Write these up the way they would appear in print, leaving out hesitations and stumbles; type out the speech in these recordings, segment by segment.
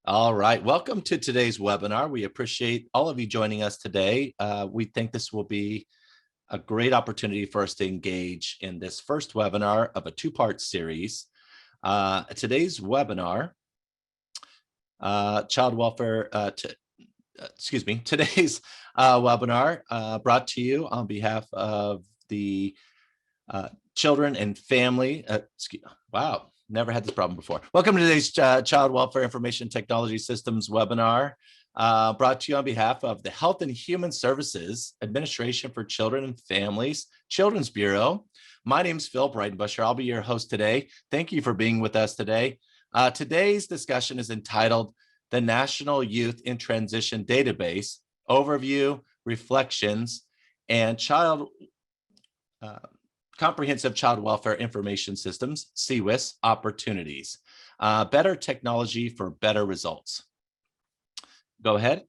All right, welcome to today's webinar. We appreciate all of you joining us today. We think this will be a great opportunity for us to engage in this first webinar of a two-part series. Today's webinar, today's webinar brought to you on behalf of the Children and Family, wow, never had this problem before. Welcome to today's Child Welfare Information Technology Systems webinar, brought to you on behalf of the Health and Human Services Administration for Children and Families, Children's Bureau. My name is Phil Breitenbusher. I'll be your host today. Thank you for being with us today. Today's discussion is entitled The National Youth in Transition Database, Overview, Reflections, and Comprehensive Child Welfare Information Systems, CCWIS, Opportunities. Better technology for better results. Go ahead.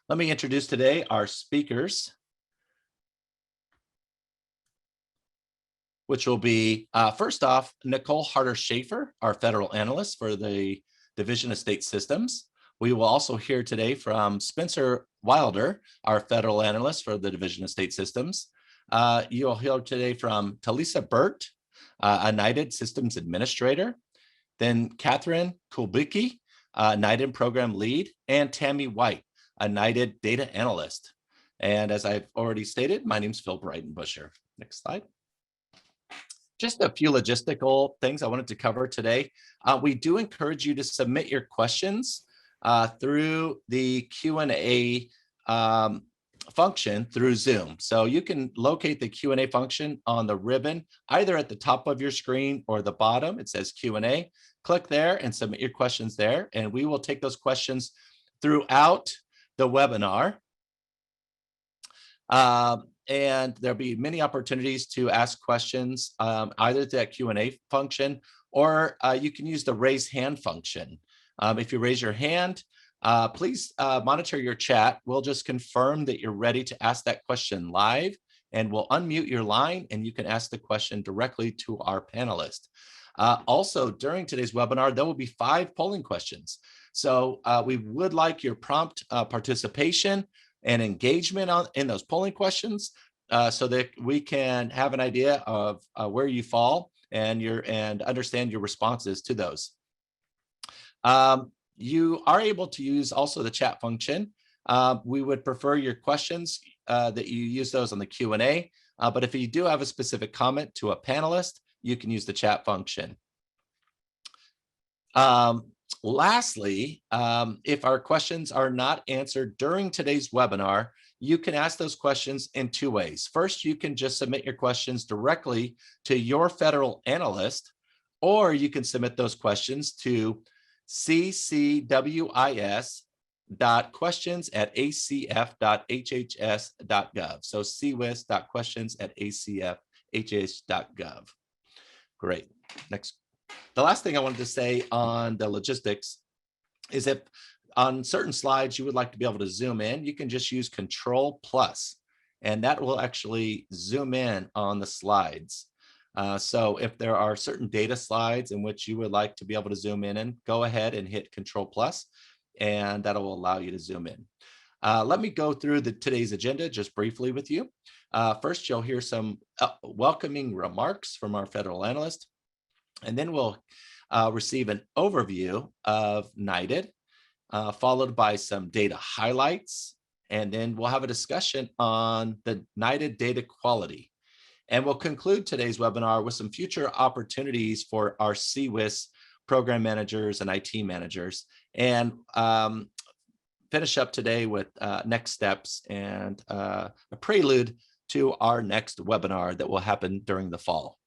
Let me introduce today our speakers, which will be, first off, Nicole Schaefer, our federal analyst for the Division of State Systems. We will also hear today from Spencer Wilder, our federal analyst for the Division of State Systems. You'll hear today from Talisa Burke, a NYTD Systems Administrator, then Catherine Kulbicki, NYTD Program Lead, and Tammy White, a NYTD Data Analyst. And as I've already stated, my name is Phil Breitenbusher. Next slide. Just a few logistical things I wanted to cover today. We do encourage you to submit your questions through the Q&A function through Zoom. So you can locate the Q&A function on the ribbon, either at the top of your screen or the bottom. It says Q&A. Click there and submit your questions there, and we will take those questions throughout the webinar. And there'll be many opportunities to ask questions, either through that Q&A function, or you can use the raise hand function. If you raise your hand, please monitor your chat. We'll just confirm that you're ready to ask that question live, and we'll unmute your line and you can ask the question directly to our panelist. Also, during today's webinar, there will be 5 polling questions. So we would like your prompt participation and engagement in those polling questions so that we can have an idea of where you fall and understand your responses to those. You are able to use also the chat function. We would prefer your questions that you use those on the Q&A, but if you do have a specific comment to a panelist, you can use the chat function. Lastly, if our questions are not answered during today's webinar, you can ask those questions in 2 ways. First, you can just submit your questions directly to your federal analyst, or you can submit those questions to ccwis.questions@acf.hhs.gov. So cwis.questions@acf.hhs.gov. Great. Next. The last thing I wanted to say on the logistics is if on certain slides you would like to be able to zoom in, you can just use Control+, and that will actually zoom in on the slides. So if there are certain data slides in which you would like to be able to zoom in, and go ahead and hit Control+, and that will allow you to zoom in. Let me go through today's agenda just briefly with you. First, you'll hear some welcoming remarks from our federal analyst, and then we'll receive an overview of NYTD, followed by some data highlights, and then we'll have a discussion on the NYTD data quality. And we'll conclude today's webinar with some future opportunities for our CCWIS program managers and IT managers, and finish up today with next steps and a prelude to our next webinar that will happen during the fall.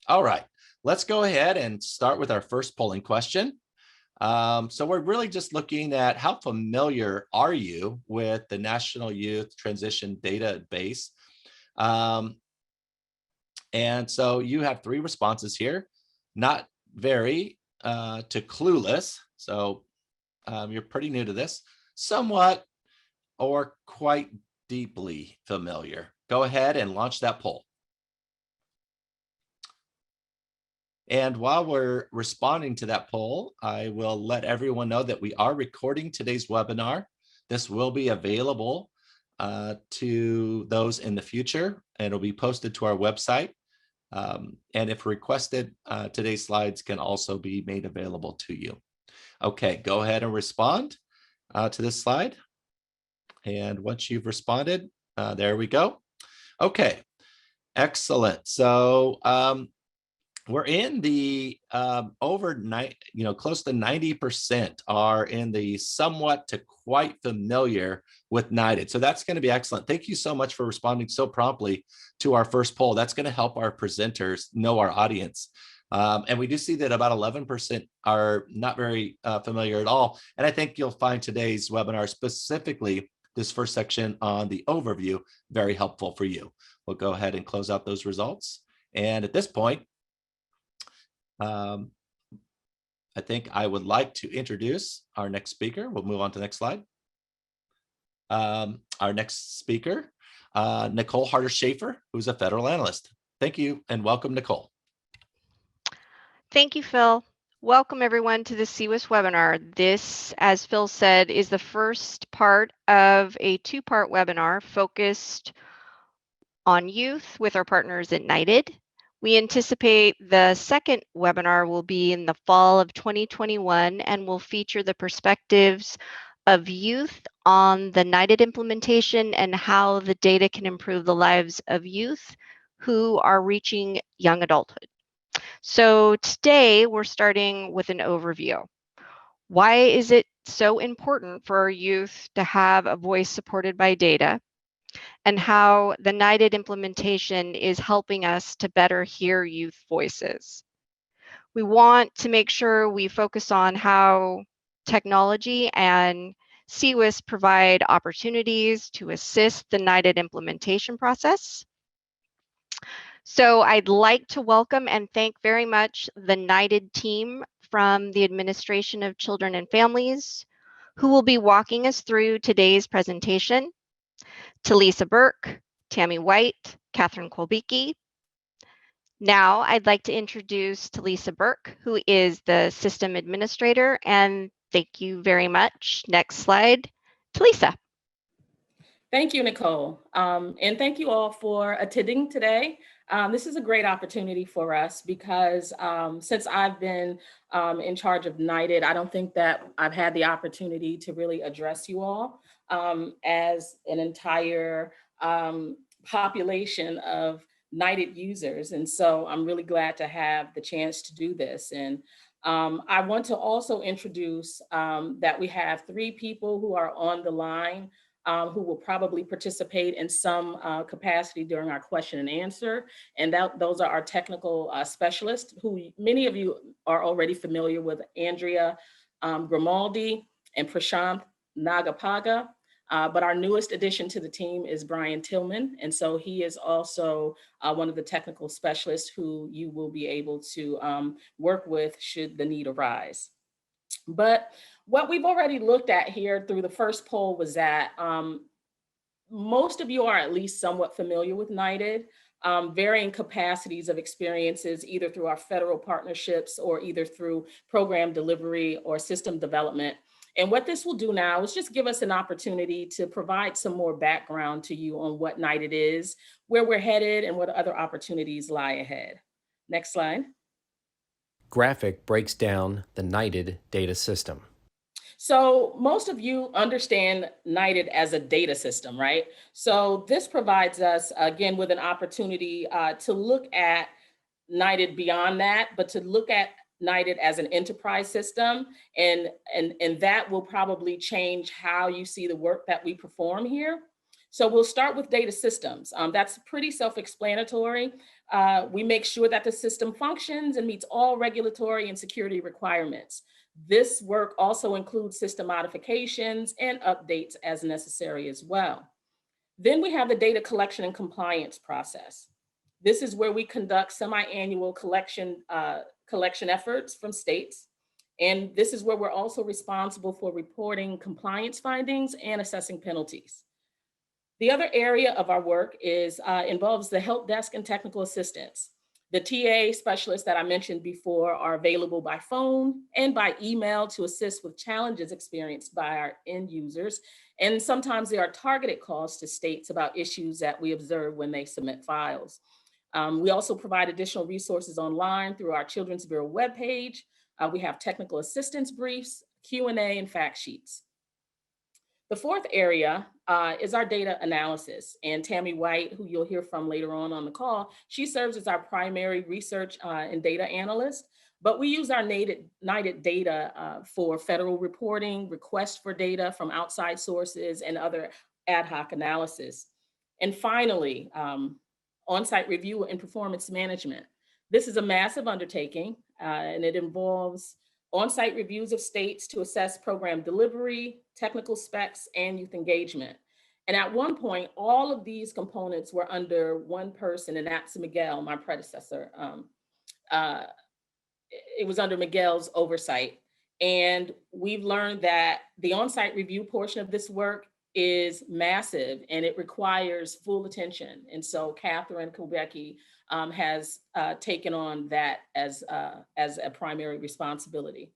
All right, let's go ahead and start with our first polling question. So we're really just looking at how familiar are you with the National Youth Transition Database? And so you have 3 responses here: not very, to clueless. So you're pretty new to this, somewhat, or quite deeply familiar. Go ahead and launch that poll. And while we're responding to that poll, I will let everyone know that we are recording today's webinar. This will be available to those in the future, and it'll be posted to our website. And if requested, today's slides can also be made available to you. Okay, go ahead and respond to this slide. And once you've responded, there we go. Okay, excellent. So we're in the overnight, close to 90% are in the somewhat to quite familiar with NYTD. So that's going to be excellent. Thank you so much for responding so promptly to our first poll. That's going to help our presenters know our audience. And we do see that about 11% are not very familiar at all. And I think you'll find today's webinar, specifically this first section on the overview, very helpful for you. We'll go ahead and close out those results. And at this point, I think I would like to introduce our next speaker. We'll move on to the next slide. Our next speaker, Nicole Schaefer, who's a federal analyst. Thank you and welcome, Nicole. Thank you, Phil. Welcome everyone to the CCWIS webinar. This, as Phil said, is the first part of a two-part webinar focused on youth with our partners at NYTD. We anticipate the second webinar will be in the fall of 2021 and will feature the perspectives of youth on the NYTD implementation and how the data can improve the lives of youth who are reaching young adulthood. So today we're starting with an overview. Why is it so important for our youth to have a voice supported by data, and how the NYTD implementation is helping us to better hear youth voices? We want to make sure we focus on how technology and CCWIS provide opportunities to assist the NYTD implementation process. So I'd like to welcome and thank very much the NYTD team from the Administration of Children and Families, who will be walking us through today's presentation. Talisa Burke, Tammy White, Catherine Kolbicki. Now I'd like to introduce Talisa Burke, who is the System Administrator, and thank you very much. Next slide, Talisa. Thank you, Nicole. And thank you all for attending today. This is a great opportunity for us because since I've been in charge of NYTD, I don't think that I've had the opportunity to really address you all as an entire population of NYTD users. And so I'm really glad to have the chance to do this. And I want to also introduce that we have 3 people who are on the line who will probably participate in some capacity during our question and answer. And those are our technical specialists, who many of you are already familiar with: Andrea Grimaldi and Prashant Nagapaga. But our newest addition to the team is Brian Tillman. And so he is also one of the technical specialists who you will be able to work with should the need arise. But what we've already looked at here through the first poll was that most of you are at least somewhat familiar with NYTD, varying capacities of experiences, either through our federal partnerships or either through program delivery or system development. And what this will do now is just give us an opportunity to provide some more background to you on what NYTD is, where we're headed, and what other opportunities lie ahead. Next slide. Graphic breaks down the NYTD data system. So most of you understand NYTD as a data system, right? So this provides us, again, with an opportunity to look at NYTD beyond that, but to look at NYTD as an enterprise system. And that will probably change how you see the work that we perform here. So we'll start with data systems. That's pretty self-explanatory. We make sure that the system functions and meets all regulatory and security requirements. This work also includes system modifications and updates as necessary as well. Then we have the data collection and compliance process. This is where we conduct semi-annual collection efforts from states. And this is where we're also responsible for reporting compliance findings and assessing penalties. The other area of our work involves the help desk and technical assistance. The TA specialists that I mentioned before are available by phone and by email to assist with challenges experienced by our end users. And sometimes there are targeted calls to states about issues that we observe when they submit files. We also provide additional resources online through our Children's Bureau webpage. We have technical assistance briefs, Q&A, and fact sheets. The fourth area is our data analysis. And Tammy White, who you'll hear from later on the call, she serves as our primary research and data analyst. But we use our NYTD data for federal reporting, requests for data from outside sources, and other ad hoc analysis. And finally, on-site review and performance management. This is a massive undertaking, and it involves on-site reviews of states to assess program delivery, technical specs, and youth engagement. And at one point, all of these components were under one person, and that's Miguel, my predecessor. It was under Miguel's oversight. And we've learned that the on-site review portion of this work is massive, and it requires full attention. And so Catherine Kubecki has taken on that as a primary responsibility.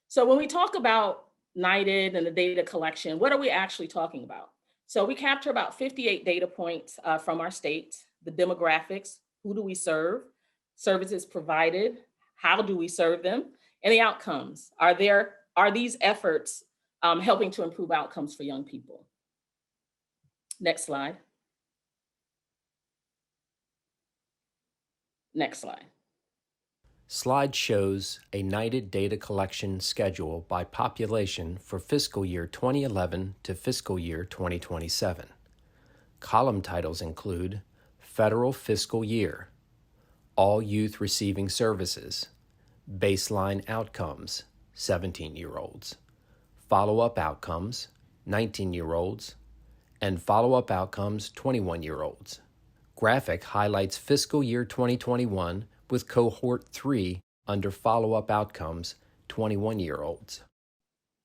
So when we talk about NYTD and the data collection, what are we actually talking about? So we capture about 58 data points from our states: the demographics, who do we serve, services provided, how do we serve them, and the outcomes. Are these efforts helping to improve outcomes for young people? Next slide. Next slide. Slide shows a NYTD data collection schedule by population for fiscal year 2011 to fiscal year 2027. Column titles include Federal Fiscal Year, All Youth Receiving Services, Baseline Outcomes, 17-year-olds, Follow-up Outcomes, 19-year-olds, and Follow-up Outcomes, 21-year-olds. Graphic highlights fiscal year 2021 with Cohort 3 under Follow-up Outcomes, 21-year-olds.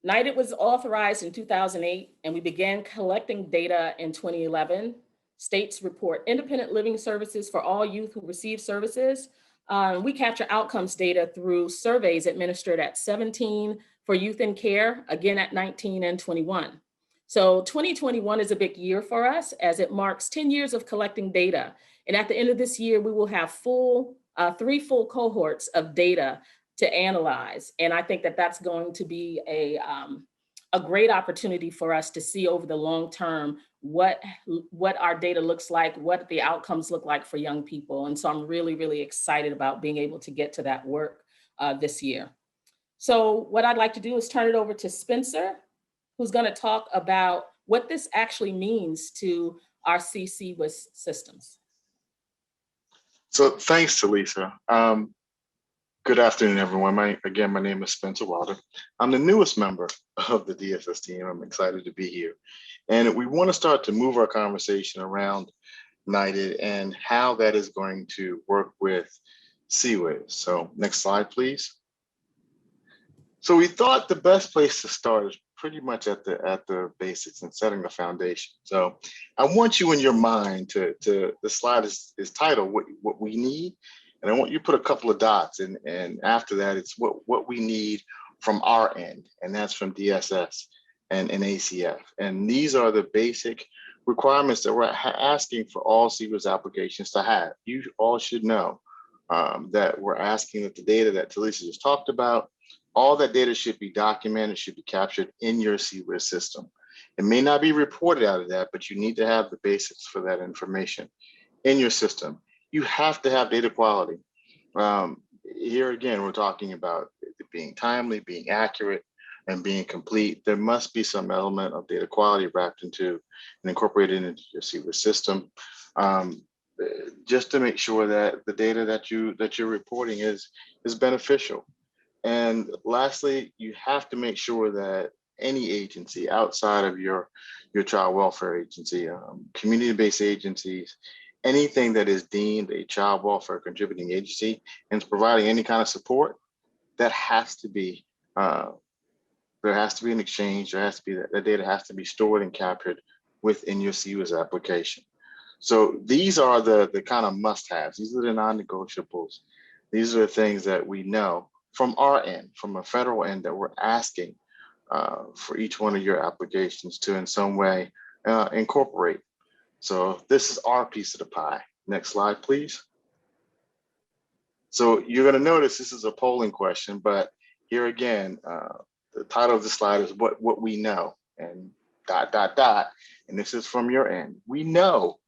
NYTD was authorized in 2008, and we began collecting data in 2011. States report independent living services for all youth who receive services. We capture outcomes data through surveys administered at 17 for youth in care, again at 19 and 21. So 2021 is a big year for us as it marks 10 years of collecting data. And at the end of this year, we will have 3 full cohorts of data to analyze. And I think that that's going to be a great opportunity for us to see over the long term what our data looks like, what the outcomes look like for young people. And so I'm really, really excited about being able to get to that work this year. So what I'd like to do is turn it over to Spencer, who's going to talk about what this actually means to our CCWIS systems. So thanks, Talisa. Good afternoon, everyone. My name is Spencer Wilder. I'm the newest member of the DSS team. I'm excited to be here. And we want to start to move our conversation around NYTD and how that is going to work with CCWIS. So next slide, please. So we thought the best place to start is pretty much at the basics and setting the foundation. So I want you in your mind the slide is titled what we need. And I want you to put a couple of dots and after that, it's what we need from our end. And that's from DSS and ACF. And these are the basic requirements that we're asking for all CCWIS applications to have. You all should know that we're asking that the data that Talisa just talked about, all that data should be documented, should be captured in your CCWIS system. It may not be reported out of that, but you need to have the basics for that information in your system. You have to have data quality. Here again, we're talking about it being timely, being accurate, and being complete. There must be some element of data quality wrapped into and incorporated into your CCWIS system, just to make sure that the data that you're reporting is beneficial. And lastly, you have to make sure that any agency outside of your child welfare agency, community-based agencies, anything that is deemed a child welfare contributing agency and is providing any kind of support, that has to be, there has to be an exchange, there has to be, that data has to be stored and captured within your CCWIS application. So these are the kind of must-haves. These are the non-negotiables. These are the things that we know from our end, from a federal end, that we're asking for each one of your applications to in some way incorporate. So this is our piece of the pie. Next slide, please. So you're going to notice this is a polling question, but here again, the title of the slide is what we know, and ... And this is from your end. We know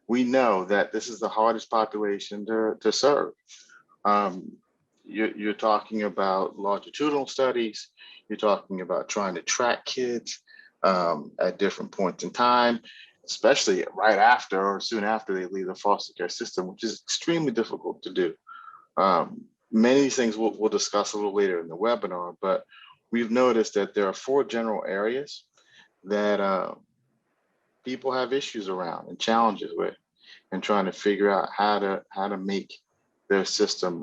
that this is the hardest population to serve. You're talking about longitudinal studies. You're talking about trying to track kids at different points in time, especially right after or soon after they leave the foster care system, which is extremely difficult to do. Many of these things we'll discuss a little later in the webinar, but we've noticed that there are 4 general areas that people have issues around and challenges with, and trying to figure out how to make their system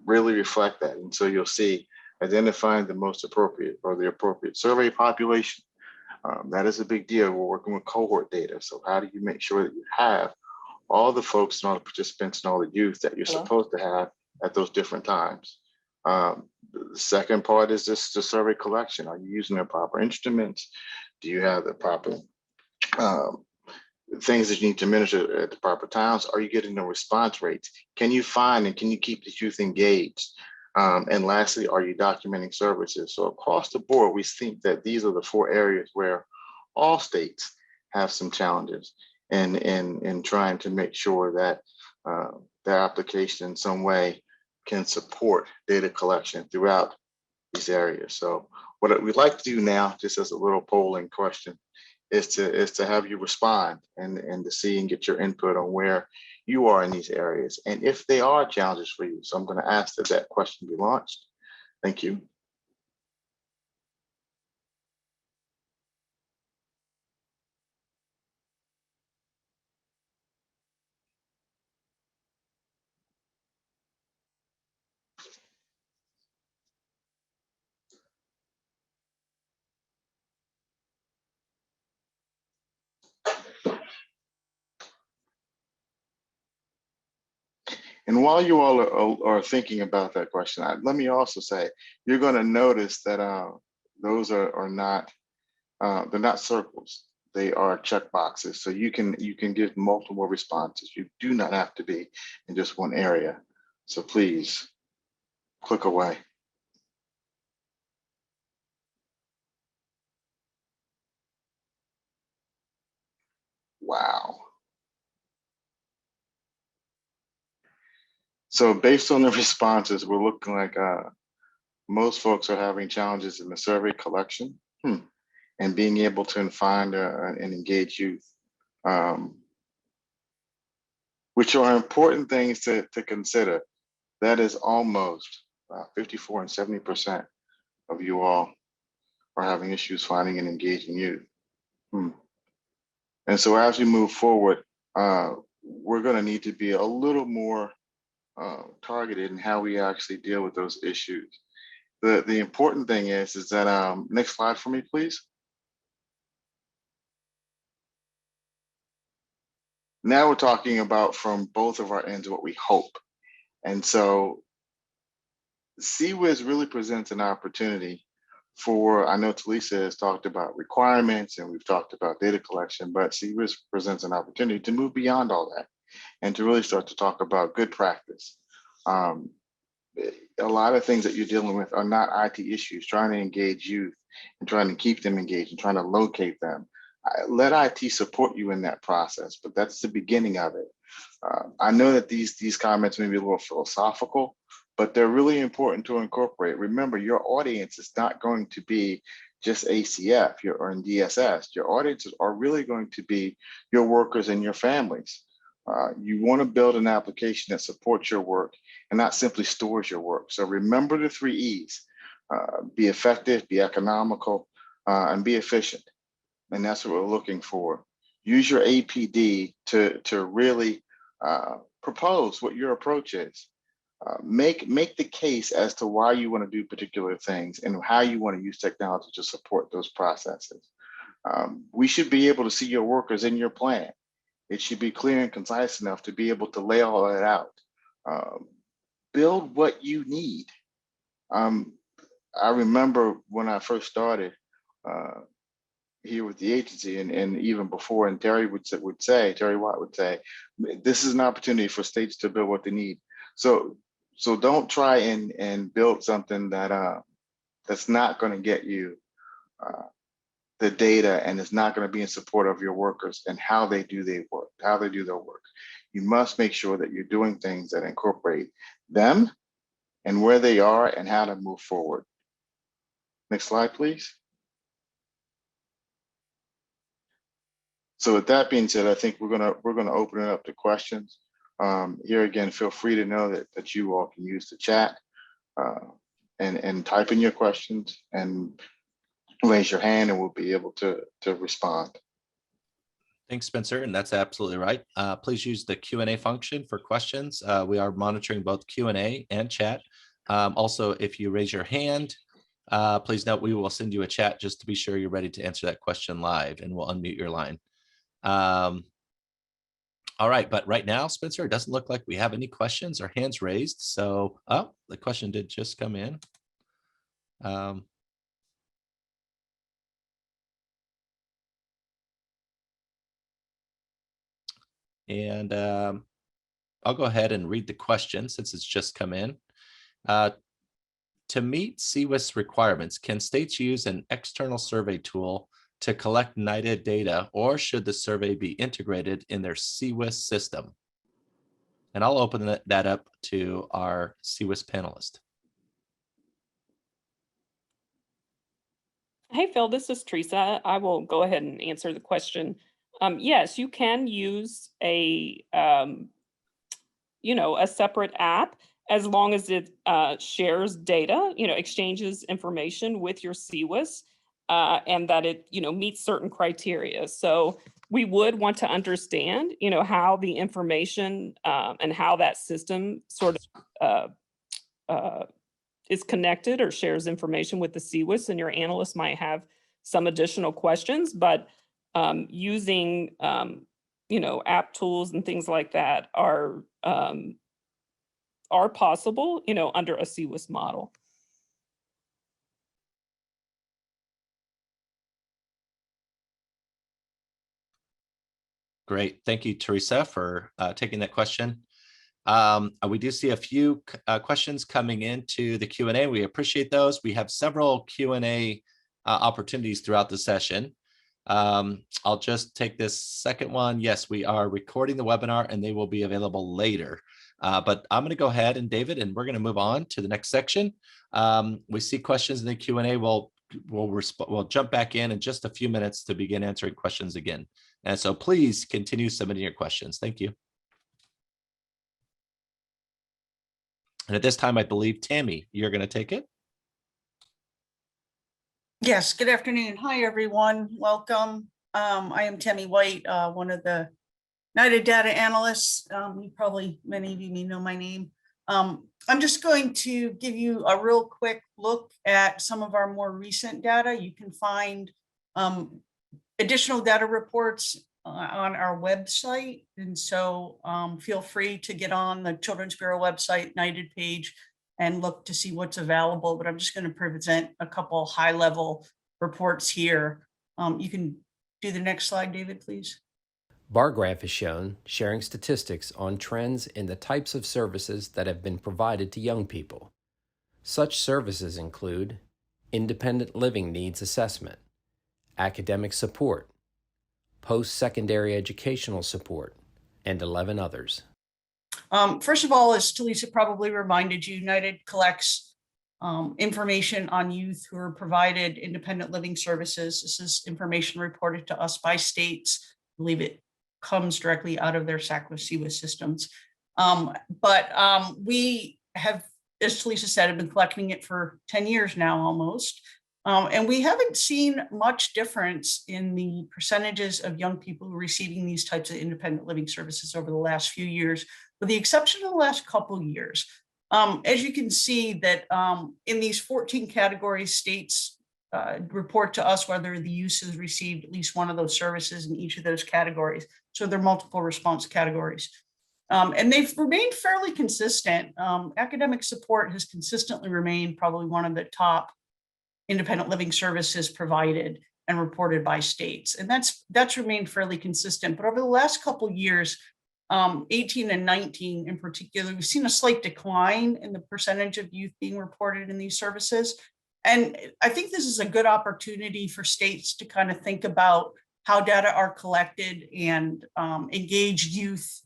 really reflect that. And so you'll see identifying the most appropriate or the appropriate survey population. That is a big deal. We're working with cohort data. So how do you make sure that you have all the folks and all the participants and all the youth that you're supposed to have at those different times? The second part is the survey collection. Are you using the proper instruments? Do you have the proper things that you need to administer at the proper times? Are you getting the response rates? Can you find and can you keep the youth engaged? And lastly, are you documenting services? So across the board, we think that these are the 4 areas where all states have some challenges in trying to make sure that their application in some way can support data collection throughout these areas. So what we'd like to do now, just as a little polling question, is to have you respond and to see and get your input on where you are in these areas and if they are challenges for you. So I'm going to ask that question be launched. Thank you. And while you all are thinking about that question, let me also say, you're going to notice that those are not, they're not circles. They are check boxes. So you can give multiple responses. You do not have to be in just one area. So please click away. Wow. So based on the responses, we're looking like most folks are having challenges in the survey collection and being able to find and engage youth, which are important things to consider. That is almost 54 and 70% of you all are having issues finding and engaging youth. And so as we move forward, we're going to need to be a little more targeted in how we actually deal with those issues. The important thing is that, next slide for me, please. Now we're talking about from both of our ends what we hope. And so CCWIS really presents an opportunity for, I know Talisa has talked about requirements and we've talked about data collection, but CCWIS presents an opportunity to move beyond all that and to really start to talk about good practice. A lot of things that you're dealing with are not IT issues, trying to engage youth and trying to keep them engaged and trying to locate them. Let IT support you in that process, but that's the beginning of it. I know that these comments may be a little philosophical, but they're really important to incorporate. Remember, your audience is not going to be just ACF or in DSS. Your audiences are really going to be your workers and your families. You want to build an application that supports your work and not simply stores your work. So remember the 3 E's, be effective, be economical, and be efficient. And that's what we're looking for. Use your APD to really propose what your approach is. Make the case as to why you want to do particular things and how you want to use technology to support those processes. We should be able to see your workers in your plan. It should be clear and concise enough to be able to lay all that out. Build what you need. I remember when I first started here with the agency, and even before, and Terry Watt would say, this is an opportunity for states to build what they need. So don't try and build something that that's not going to get you the data, and it's not going to be in support of your workers and how they do their work. You must make sure that you're doing things that incorporate them and where they are and how to move forward. Next slide, please. So with that being said, I think we're gonna open it up to questions. Here again, feel free to know that you all can use the chat and type in your questions and raise your hand, and we'll be able to respond. Thanks, Spencer, and that's absolutely right. Please use the Q&A function for questions. We are monitoring both Q&A and chat. Also, if you raise your hand, please note we will send you a chat just to be sure you're ready to answer that question live, and we'll unmute your line. All right, but right now, Spencer, it doesn't look like we have any questions or hands raised. So, oh, the question did just come in. And I'll go ahead and read the question since it's just come in. To meet CCWIS requirements, can states use an external survey tool to collect NYTD data, or should the survey be integrated in their CCWIS system? And I'll open that up to our CCWIS panelist. Hey, Phil, this is Teresa. I will go ahead and answer the question. Yes, you can use a separate app as long as it shares data, exchanges information with your CCWIS, and that it, meets certain criteria. So we would want to understand, how the information and how that system sort of is connected or shares information with the CCWIS, and your analyst might have some additional questions, but using, app tools and things like that are possible, under a CCWIS model. Great. Thank you, Teresa, for taking that question. We do see a few questions coming into the Q&A. We appreciate those. We have several Q&A opportunities throughout the session. I'll just take this second one. Yes, we are recording the webinar and they will be available later. But I'm going to go ahead and David, and we're going to move on to the next section. We see questions in the Q&A. We'll jump back in just a few minutes to begin answering questions again. And so please continue submitting your questions. Thank you. And at this time, I believe, Tammy, you're going to take it. Yes, good afternoon. Hi, everyone. Welcome. I am Tammy White, one of the NYTD data analysts. Many of you may know my name. I'm just going to give you a real quick look at some of our more recent data. You can find additional data reports on our website. And so feel free to get on the Children's Bureau website, NYTD page, and look to see what's available. But I'm just going to present a couple high-level reports here. You can do the next slide, David, please. Bar graph is shown sharing statistics on trends in the types of services that have been provided to young people. Such services include independent living needs assessment, academic support, post-secondary educational support, and 11 others. First of all, as Talisa probably reminded you, NYTD collects information on youth who are provided independent living services. This is information reported to us by states. I believe it comes directly out of their CCWIS systems. We have, as Talisa said, have been collecting it for 10 years now almost. And we haven't seen much difference in the percentages of young people who are receiving these types of independent living services over the last few years, with the exception of the last couple of years. As you can see that in these 14 categories, states report to us whether the youth has received at least one of those services in each of those categories. So there are multiple response categories. And they've remained fairly consistent. Academic support has consistently remained probably one of the top independent living services provided and reported by states. And that's remained fairly consistent. But over the last couple of years, 18 and 19 in particular, we've seen a slight decline in the percentage of youth being reported in these services. And I think this is a good opportunity for states to kind of think about how data are collected and engage youth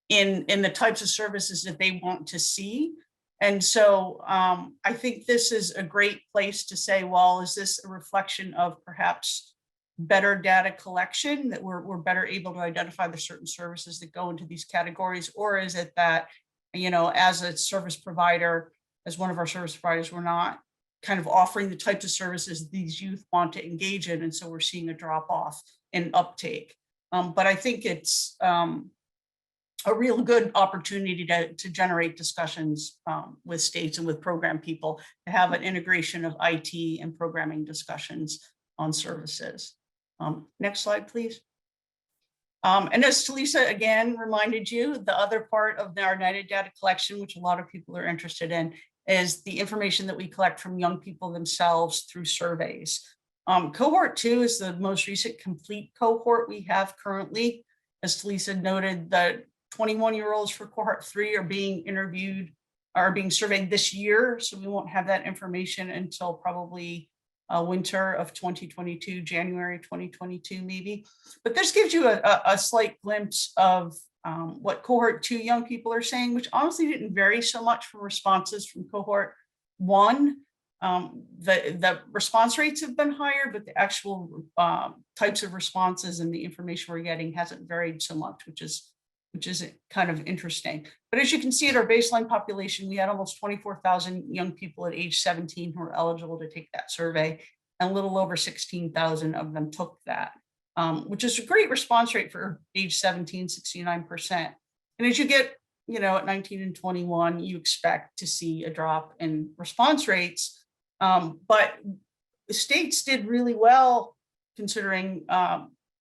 in the types of services that they want to see. And so I think this is a great place to say, well, is this a reflection of perhaps better data collection, that we're better able to identify the certain services that go into these categories? Or is it that, you know, as a service provider, as one of our service providers, we're not kind of offering the types of services these youth want to engage in, and so we're seeing a drop off in uptake. But I think it's a real good opportunity to generate discussions with states and with program people, to have an integration of IT and programming discussions on services. Next slide, please. And as Talisa again reminded you, the other part of our United data collection, which a lot of people are interested in, is the information that we collect from young people themselves through surveys. Cohort 2 is the most recent complete cohort we have currently. As Talisa noted, the 21-year-olds for Cohort 3 are being surveyed this year. So we won't have that information until probably winter of 2022, January 2022 maybe. But this gives you a slight glimpse of what Cohort 2 young people are saying, which honestly didn't vary so much from responses from Cohort 1. The response rates have been higher, but the actual types of responses and the information we're getting hasn't varied so much, which is kind of interesting. But as you can see at our baseline population, we had almost 24,000 young people at age 17 who were eligible to take that survey, and a little over 16,000 of them took that, which is a great response rate for age 17, 69%. And as you get, you know, at 19 and 21, you expect to see a drop in response rates. But the states did really well, considering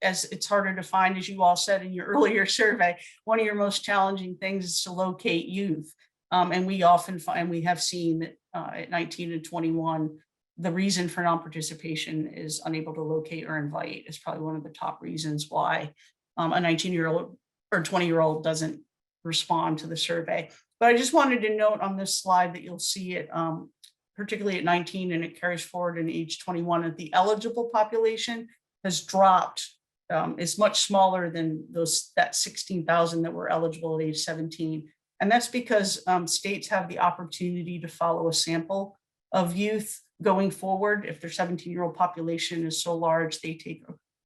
as it's harder to find, as you all said in your earlier survey, one of your most challenging things is to locate youth. And we often find, we have seen that at 19 and 21, the reason for non-participation is unable to locate or invite is probably one of the top reasons why a 19-year-old or 20-year-old doesn't respond to the survey. But I just wanted to note on this slide that you'll see it, particularly at 19, and it carries forward in age 21, that the eligible population has dropped. Is much smaller than that 16,000 that were eligible at age 17. And that's because states have the opportunity to follow a sample of youth going forward. If their 17-year-old population is so large,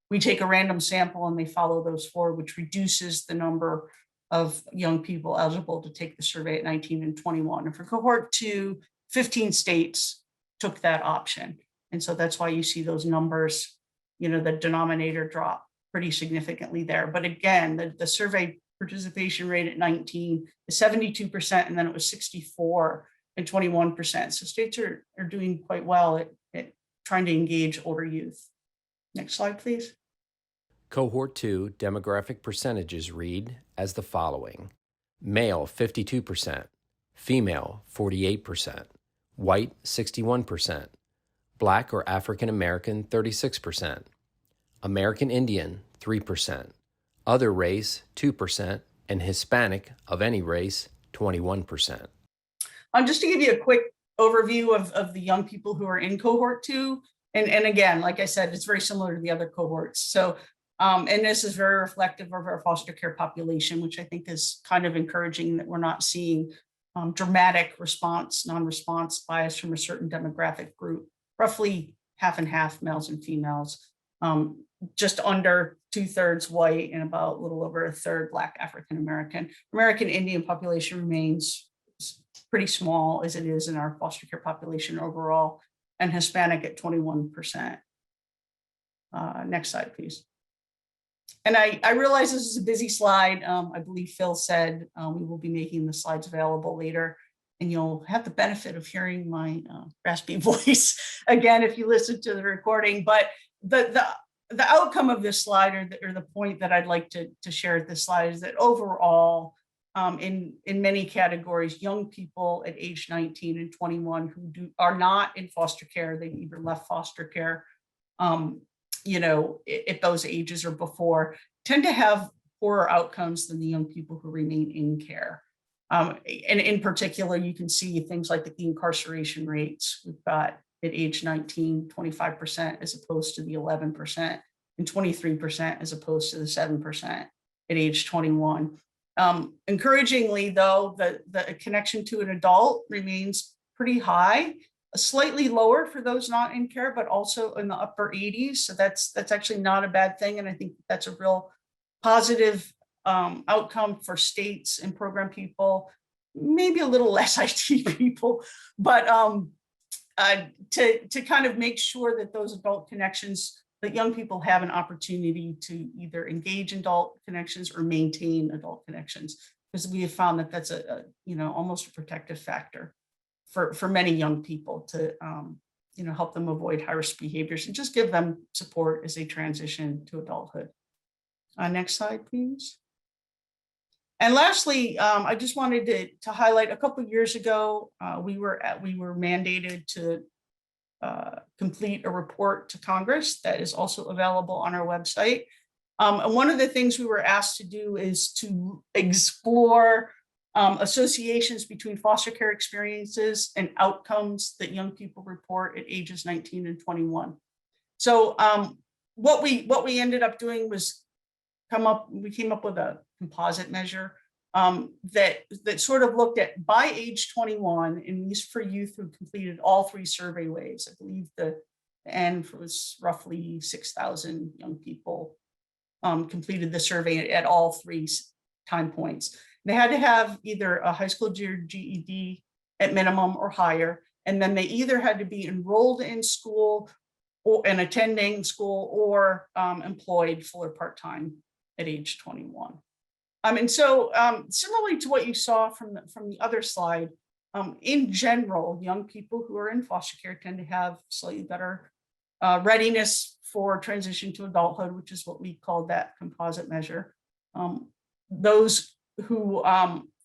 we take a random sample and they follow those forward, which reduces the number of young people eligible to take the survey at 19 and 21. And for Cohort 2, 15 states took that option. And so that's why you see those numbers, you know, the denominator drop pretty significantly there. But again, the survey participation rate at 19 is 72%, and then it was 64 and 21%. So states are doing quite well at trying to engage older youth. Next slide, please. Cohort 2 demographic percentages read as the following: male 52%, female 48%, white 61%, Black or African American 36%, American Indian 3%, other race 2%, and Hispanic of any race 21%. Just to give you a quick overview of the young people who are in Cohort 2, and again, like I said, it's very similar to the other cohorts. So, and this is very reflective of our foster care population, which I think is kind of encouraging, that we're not seeing dramatic non-response bias from a certain demographic group, roughly half and half males and females. Just under 2/3 white and about a little over 1/3 Black African American. American Indian population remains pretty small, as it is in our foster care population overall, and Hispanic at 21%. Next slide, please. And I realize this is a busy slide. I believe Phil said we will be making the slides available later and you'll have the benefit of hearing my raspy voice again if you listen to the recording. But the outcome of this slide, or the point that I'd like to share at this slide, is that overall, in many categories, young people at age 19 and 21 who are not in foster care, they either left foster care, at those ages or before, tend to have poorer outcomes than the young people who remain in care. And in particular, you can see things like the incarceration rates. We've got at age 19, 25% as opposed to the 11%, and 23% as opposed to the 7% at age 21. Encouragingly, though, the connection to an adult remains pretty high, slightly lower for those not in care, but also in the upper 80s. So that's actually not a bad thing. And I think that's a real positive outcome for states and program people, maybe a little less IT people, but to kind of make sure that those adult connections, that young people have an opportunity to either engage in adult connections or maintain adult connections, because we have found that that's almost a protective factor for many young people to help them avoid high-risk behaviors and just give them support as they transition to adulthood. Next slide, please. And lastly, I just wanted to highlight, a couple of years ago, we were mandated to complete a report to Congress that is also available on our website. And one of the things we were asked to do is to explore associations between foster care experiences and outcomes that young people report at ages 19 and 21. So what we ended up doing was we came up with a composite measure that sort of looked at by age 21, and these for youth who completed all 3 survey waves. I believe the end was roughly 6,000 young people completed the survey at all 3 time points. They had to have either a high school GED at minimum or higher, and then they either had to be enrolled in school and attending school, or employed full or part-time at age 21. And so similarly to what you saw from the other slide, in general, young people who are in foster care tend to have slightly better readiness for transition to adulthood, which is what we called that composite measure. Those who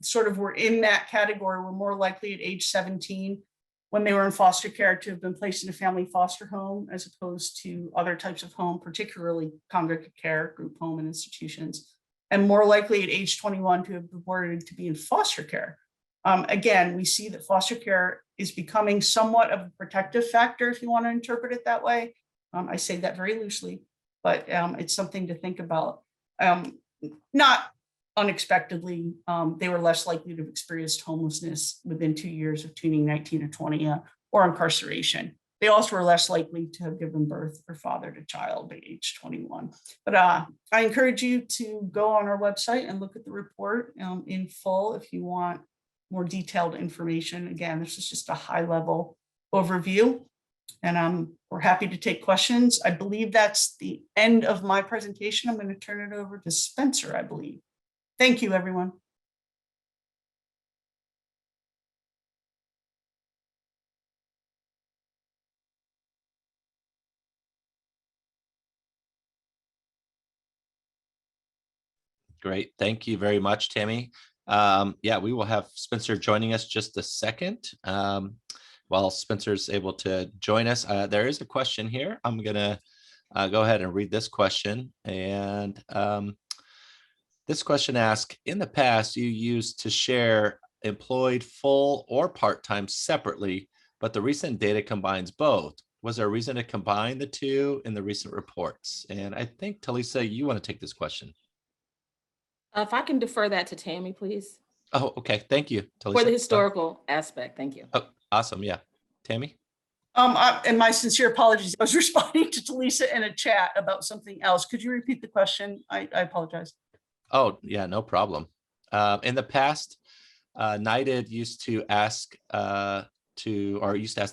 sort of were in that category were more likely at age 17 when they were in foster care to have been placed in a family foster home, as opposed to other types of home, particularly congregate care, group home, and institutions, and more likely at age 21 to have been awarded to be in foster care. Again, we see that foster care is becoming somewhat of a protective factor, if you want to interpret it that way. I say that very loosely, but it's something to think about. Not unexpectedly, they were less likely to have experienced homelessness within 2 years of turning 19 or 20 or incarceration. They also were less likely to have given birth or fathered a child at age 21. But I encourage you to go on our website and look at the report in full if you want more detailed information. Again, this is just a high-level overview, and we're happy to take questions. I believe that's the end of my presentation. I'm going to turn it over to Spencer, I believe. Thank you, everyone. Great. Thank you very much, Tammy. Yeah, we will have Spencer joining us just a second. While Spencer's able to join us, there is a question here. I'm going to go ahead and read this question. And this question asks, in the past, you used to share employed full or part-time separately, but the recent data combines both. Was there a reason to combine the two in the recent reports? And I think, Talisa, you want to take this question. If I can defer that to Tammy, please. Oh, okay. Thank you, Talisa. For the historical aspect. Thank you. Oh, awesome. Yeah. Tammy? And my sincere apologies. I was responding to Talisa in a chat about something else. Could you repeat the question? I apologize. Oh, yeah, no problem. In the past, NYTD used to ask the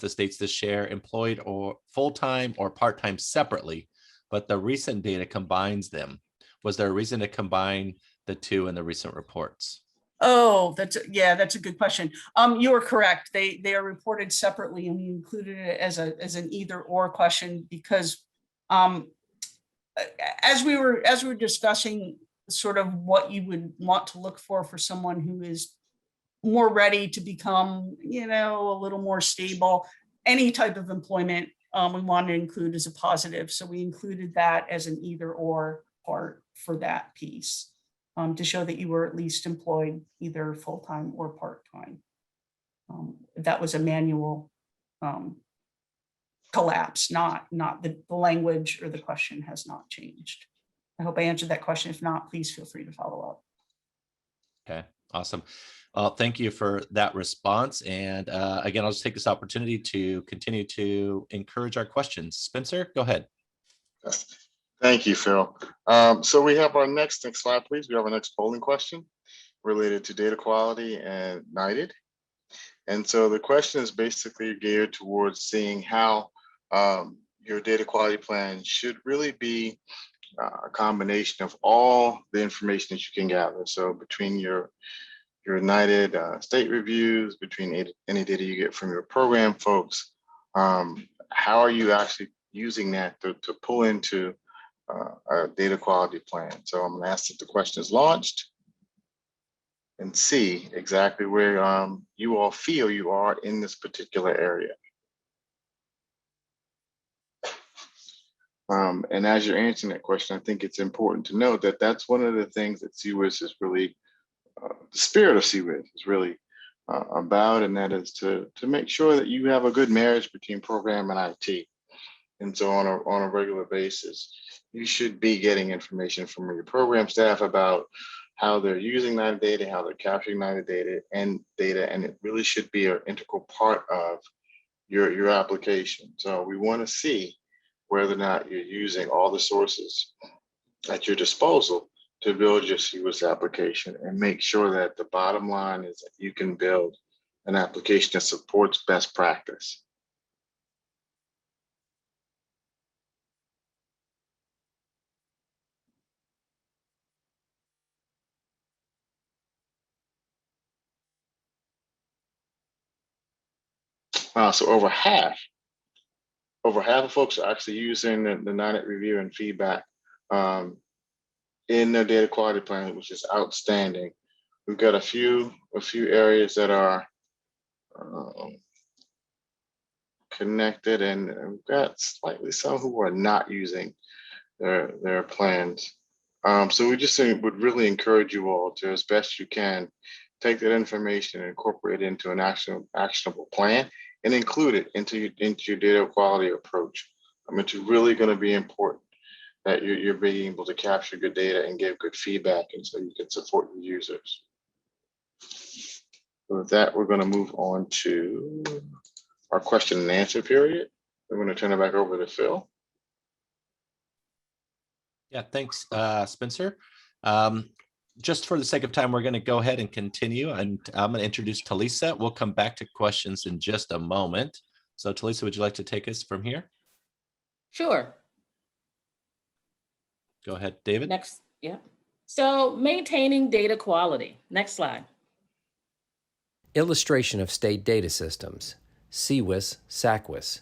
states to share employed or full-time or part-time separately, but the recent data combines them. Was there a reason to combine the two in the recent reports? Oh, that's a good question. You are correct. They are reported separately, and we included it as an either or question because as we were discussing sort of what you would want to look for someone who is more ready to become, a little more stable, any type of employment, we wanted to include as a positive. So we included that as an either or part for that piece, to show that you were at least employed either full-time or part-time. That was a manual collapse, not the language or the question has not changed. I hope I answered that question. If not, please feel free to follow up. Okay, awesome. Well, thank you for that response. And again, I'll just take this opportunity to continue to encourage our questions. Spencer, go ahead. Yes. Thank you, Phil. So we have our next slide, please. We have our next polling question related to data quality and NYTD. And so the question is basically geared towards seeing how your data quality plan should really be a combination of all the information that you can gather. So between your NYTD state reviews, between any data you get from your program folks, how are you actually using that to pull into a data quality plan? So I'm gonna ask that the question is launched and see exactly where you all feel you are in this particular area. And as you're answering that question, I think it's important to note that that's one of the things that CCWIS is really, the spirit of CCWIS is really about, and that is to make sure that you have a good marriage between program and IT. And so on a regular basis, you should be getting information from your program staff about how they're using NYTD data, how they're capturing NYTD data, and it really should be an integral part of your application. So we want to see whether or not you're using all the sources at your disposal to build your CCWIS application, and make sure that the bottom line is that you can build an application that supports best practice. So over half of folks are actually using the NYTD review and feedback in their data quality plan, which is outstanding. We've got a few areas that are connected, and we've got slightly some who are not using their plans. So we just would really encourage you all to, as best you can, take that information and incorporate it into an actionable plan and include it into your data quality approach. It's really going to be important that you're being able to capture good data and give good feedback, and so you can support your users. With that, we're going to move on to our question and answer period. We're going to turn it back over to Phil. Yeah, thanks, Spencer. Just for the sake of time, we're going to go ahead and continue, and I'm going to introduce Talisa. We'll come back to questions in just a moment. So Talisa, would you like to take us from here? Sure. Go ahead, David. Next, yeah. So maintaining data quality. Next slide. Illustration of state data systems, CCWIS, SACWIS.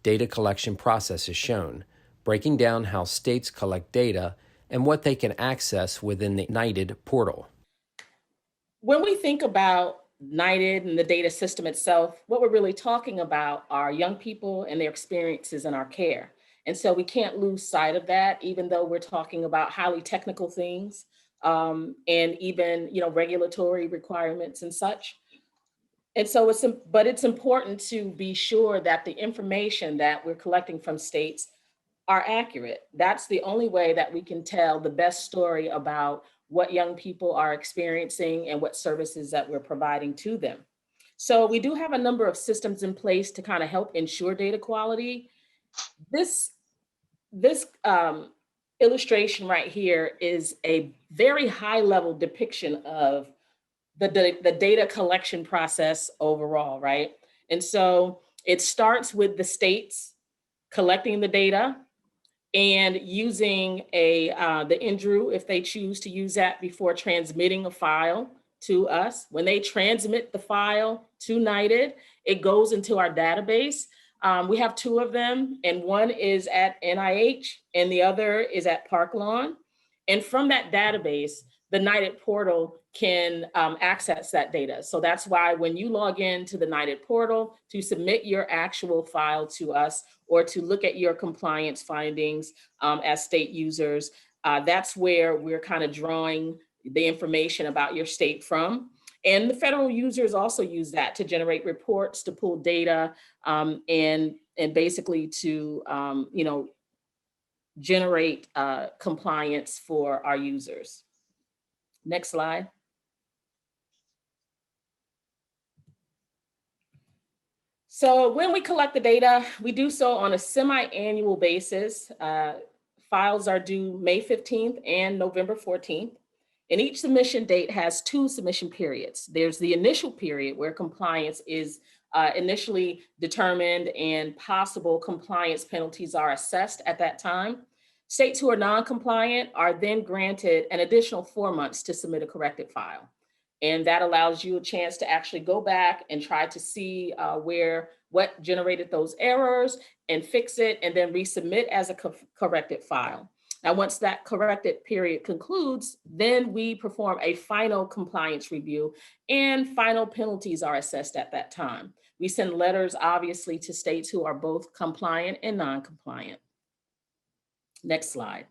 Data collection process is shown, breaking down how states collect data and what they can access within the NYTD portal. When we think about NYTD and the data system itself, what we're really talking about are young people and their experiences in our care. And so we can't lose sight of that, even though we're talking about highly technical things and even, regulatory requirements and such. And so it's important to be sure that the information that we're collecting from states are accurate. That's the only way that we can tell the best story about what young people are experiencing and what services that we're providing to them. So we do have a number of systems in place to kind of help ensure data quality. This illustration right here is a very high level depiction of the data collection process overall, right? And so it starts with the states collecting the data and using the INDRU if they choose to use that before transmitting a file to us. When they transmit the file to NYTD, it goes into our database. We have 2 of them, and one is at NIH and the other is at Park Lawn. And from that database, the NYTD portal can access that data. So that's why when you log into the NYTD portal to submit your actual file to us or to look at your compliance findings as state users, that's where we're kind of drawing the information about your state from. And the federal users also use that to generate reports, to pull data, and basically to generate compliance for our users. Next slide. So when we collect the data, we do so on a semi-annual basis. Files are due May 15th and November 14th. And each submission date has 2 submission periods. There's the initial period where compliance is initially determined and possible compliance penalties are assessed at that time. States who are non-compliant are then granted an additional 4 months to submit a corrected file. And that allows you a chance to actually go back and try to see what generated those errors and fix it, and then resubmit as a corrected file. Now, once that corrected period concludes, then we perform a final compliance review and final penalties are assessed at that time. We send letters, obviously, to states who are both compliant and non-compliant. Next slide.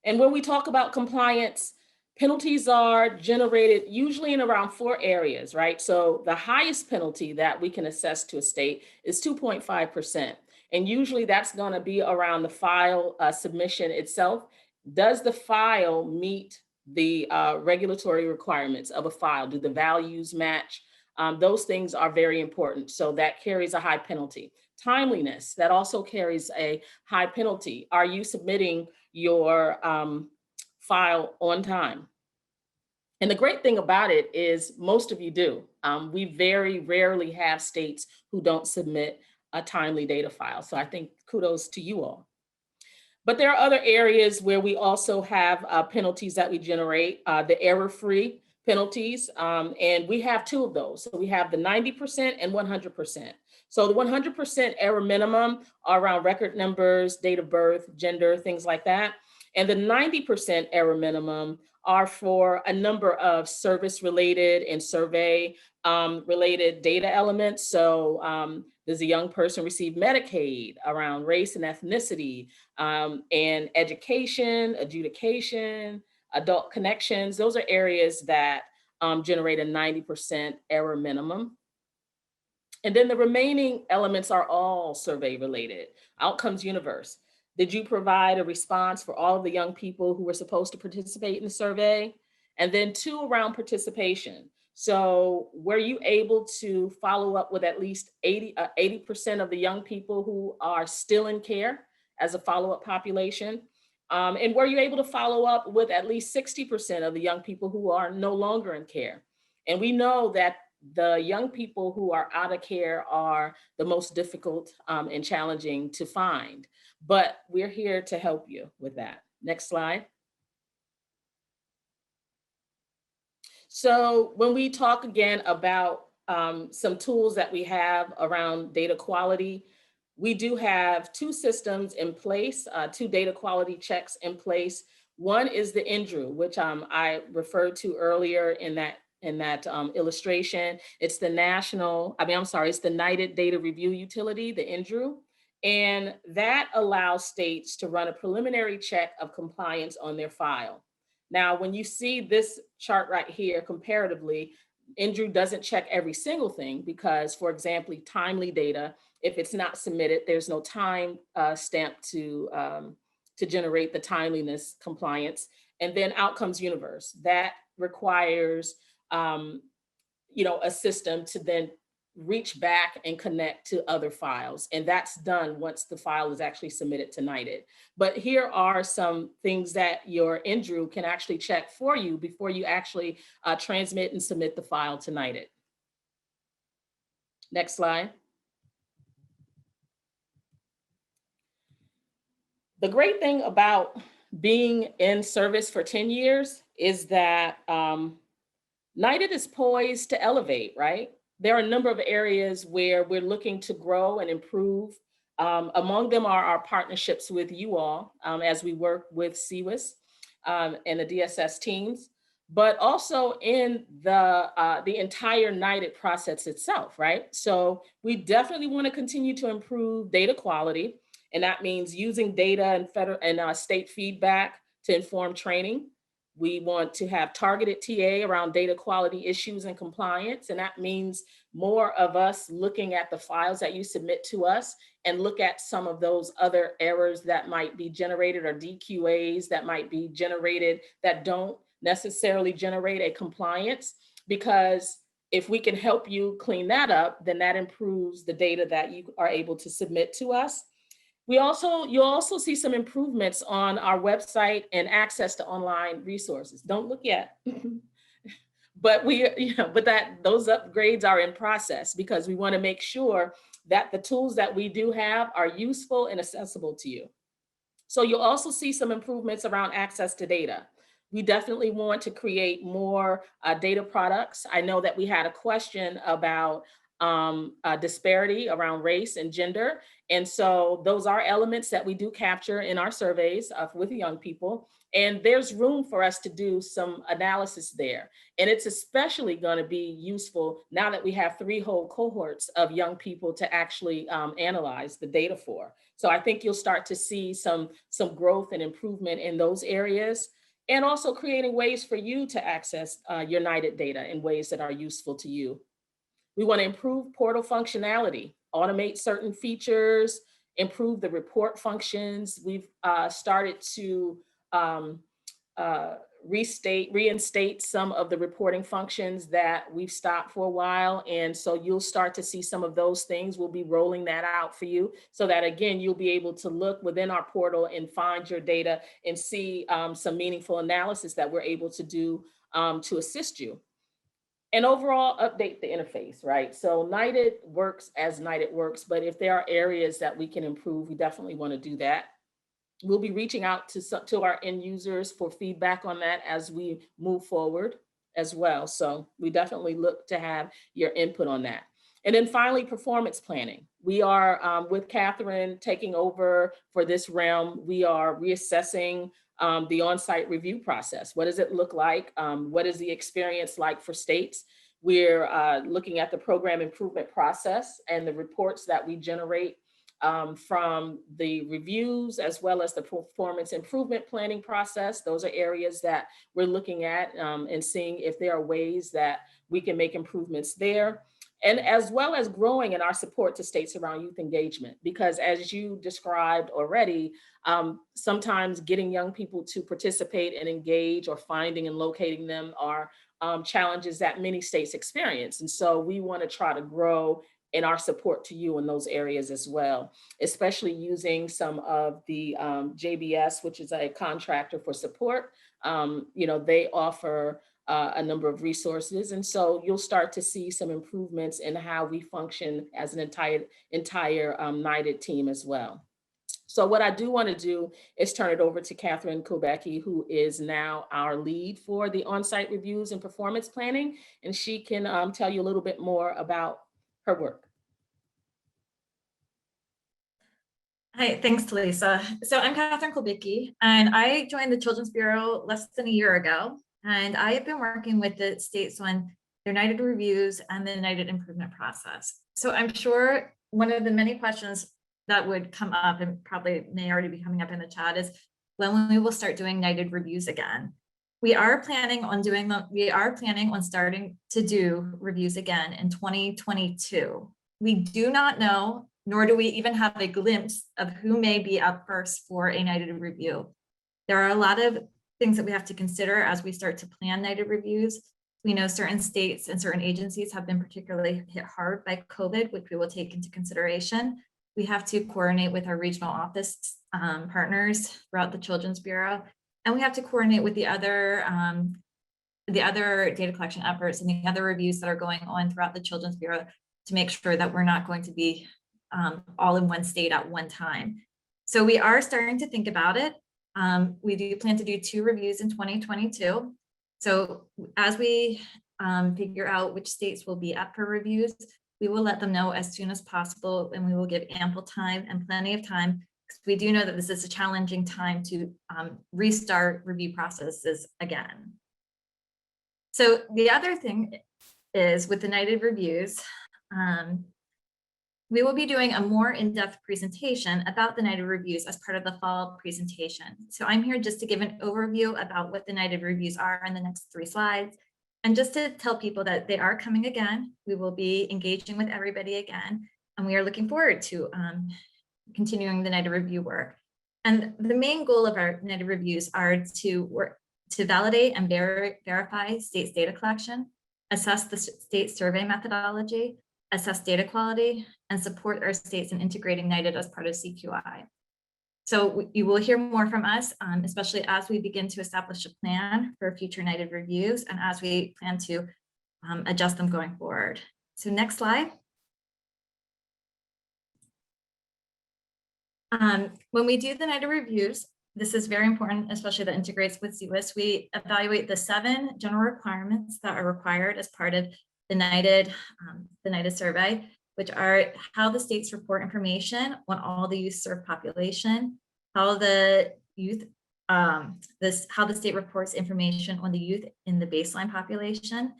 And when we talk about compliance, penalties are generated usually in around 4 areas, right? So the highest penalty that we can assess to a state is 2.5%. And usually that's going to be around the file submission itself. Does the file meet the regulatory requirements of a file? Do the values match? Those things are very important. So that carries a high penalty. Timeliness, that also carries a high penalty. Are you submitting your file on time? And the great thing about it is most of you do. We very rarely have states who don't submit a timely data file. So I think kudos to you all. But there are other areas where we also have penalties that we generate, the error-free penalties, and we have 2 of those. So we have the 90% and 100%. So the 100% error minimum are around record numbers, date of birth, gender, things like that. And the 90% error minimum are for a number of service-related and survey-related data elements. So does a young person receive Medicaid, around race and ethnicity, and education, adjudication, adult connections? Those are areas that generate a 90% error minimum. And then the remaining elements are all survey-related. Outcomes universe. Did you provide a response for all of the young people who were supposed to participate in the survey? And then 2 around participation. So were you able to follow up with at least 80% of the young people who are still in care as a follow-up population? And were you able to follow up with at least 60% of the young people who are no longer in care? And we know that the young people who are out of care are the most difficult and challenging to find. But we're here to help you with that. Next slide. So when we talk again about some tools that we have around data quality, we do have 2 systems in place, 2 data quality checks in place. One is the NDRU, which I referred to earlier in that illustration. It's the it's the NYTD Data Review Utility, the NDRU. And that allows states to run a preliminary check of compliance on their file. Now, when you see this chart right here, comparatively, NDRU doesn't check every single thing because, for example, timely data, if it's not submitted, there's no time stamp to generate the timeliness compliance. And then outcomes universe, that requires a system to then reach back and connect to other files. And that's done once the file is actually submitted to NYTD. But here are some things that your NDRU can actually check for you before you actually transmit and submit the file to NYTD. Next slide. The great thing about being in service for 10 years is that NYTD is poised to elevate, right? There are a number of areas where we're looking to grow and improve. Among them are our partnerships with you all as we work with CCWIS and the DSS teams, but also in the entire NYTD process itself, right? So we definitely want to continue to improve data quality, and that means using data and federal and state feedback to inform training. We want to have targeted TA around data quality issues and compliance, and that means more of us looking at the files that you submit to us and look at some of those other errors that might be generated or DQAs that might be generated that don't necessarily generate a compliance, because if we can help you clean that up, then that improves the data that you are able to submit to us. You'll also see some improvements on our website and access to online resources. Don't look yet, but those upgrades are in process because we want to make sure that the tools that we do have are useful and accessible to you. So you'll also see some improvements around access to data. We definitely want to create more data products. I know that we had a question about disparity around race and gender. And so those are elements that we do capture in our surveys with young people. And there's room for us to do some analysis there. And it's especially going to be useful now that we have 3 whole cohorts of young people to actually analyze the data for. So I think you'll start to see some growth and improvement in those areas, and also creating ways for you to access your NYTD data in ways that are useful to you. We want to improve portal functionality, automate certain features, improve the report functions. We've started to reinstate some of the reporting functions that we've stopped for a while. And so you'll start to see some of those things. We'll be rolling that out for you so that, again, you'll be able to look within our portal and find your data and see some meaningful analysis that we're able to do to assist you. And overall, update the interface, right? So NYTD works as NYTD works, but if there are areas that we can improve, we definitely want to do that. We'll be reaching out to our end users for feedback on that as we move forward as well. So we definitely look to have your input on that. And then finally, performance planning. We are, with Catherine taking over for this realm, we are reassessing the on-site review process. What does it look like? What is the experience like for states? We're looking at the program improvement process and the reports that we generate from the reviews, as well as the performance improvement planning process. Those are areas that we're looking at and seeing if there are ways that we can make improvements there. And as well as growing in our support to states around youth engagement, because as you described already, sometimes getting young people to participate and engage, or finding and locating them, are challenges that many states experience. And so we want to try to grow in our support to you in those areas as well, especially using some of the JBS, which is a contractor for support. They offer a number of resources. And so you'll start to see some improvements in how we function as an entire NYTD team as well. So what I do want to do is turn it over to Catherine Kubecki, who is now our lead for the on-site reviews and performance planning. And she can tell you a little bit more about her work. Hi, thanks, Lisa. So I'm Catherine Kubecki, and I joined the Children's Bureau less than a year ago. And I have been working with the states on their NYTD reviews and the NYTD improvement process. So I'm sure one of the many questions that would come up, and probably may already be coming up in the chat, is when we will start doing NYTD reviews again. We are planning on starting to do reviews again in 2022. We do not know, nor do we even have a glimpse of who may be up first for a NYTD review. There are a lot of things that we have to consider as we start to plan NYTD reviews. We know certain states and certain agencies have been particularly hit hard by COVID, which we will take into consideration. We have to coordinate with our regional office partners throughout the Children's Bureau, and we have to coordinate with the other data collection efforts and the other reviews that are going on throughout the Children's Bureau to make sure that we're not going to be all in one state at one time. So we are starting to think about it. We do plan to do 2 reviews in 2022. So as we figure out which states will be up for reviews, we will let them know as soon as possible, and we will give ample time and plenty of time, because we do know that this is a challenging time to restart review processes again. So the other thing is with the NYTD reviews, we will be doing a more in-depth presentation about the NYTD reviews as part of the fall presentation. So I'm here just to give an overview about what the NYTD reviews are in the next 3 slides. And just to tell people that they are coming again. We will be engaging with everybody again. And we are looking forward to continuing the NYTD review work. And the main goal of our NYTD reviews are to validate and verify states' data collection, assess the state survey methodology, assess data quality, and support our states in integrating NYTD as part of CQI. So you will hear more from us, especially as we begin to establish a plan for future NYTD reviews and as we plan to adjust them going forward. So next slide. When we do the NYTD reviews, this is very important, especially that integrates with CCWIS. We evaluate the 7 general requirements that are required as part of the NYTD survey, which are how the states report information on all the youth served population, how the youth, how the state reports information on the youth in the baseline population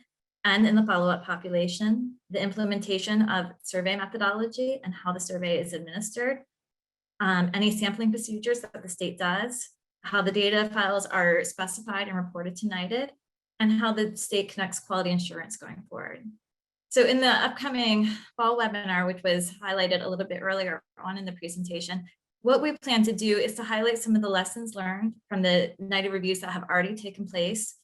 and in the follow-up population, the implementation of survey methodology and how the survey is administered, any sampling procedures that the state does, how the data files are specified and reported to NYTD, and how the state connects quality assurance going forward. So in the upcoming fall webinar, which was highlighted a little bit earlier on in the presentation, what we plan to do is to highlight some of the lessons learned from the NYTD reviews that have already taken place,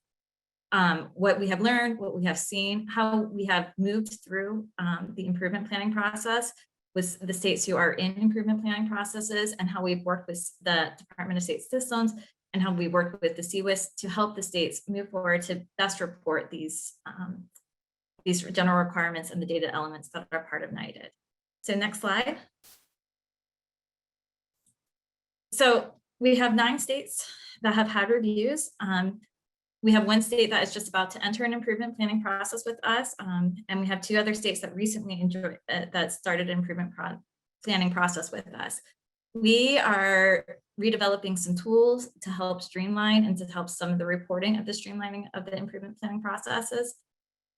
what we have learned, what we have seen, how we have moved through the improvement planning process with the states who are in improvement planning processes, and how we've worked with the Department of State Systems and how we work with the CCWIS to help the states move forward to best report these general requirements and the data elements that are part of NYTD. So next slide. So we have 9 states that have had reviews. We have 1 state that is just about to enter an improvement planning process with us. And we have 2 other states that recently that started an improvement planning process with us. We are redeveloping some tools to help streamline and to help some of the reporting of the streamlining of the improvement planning processes.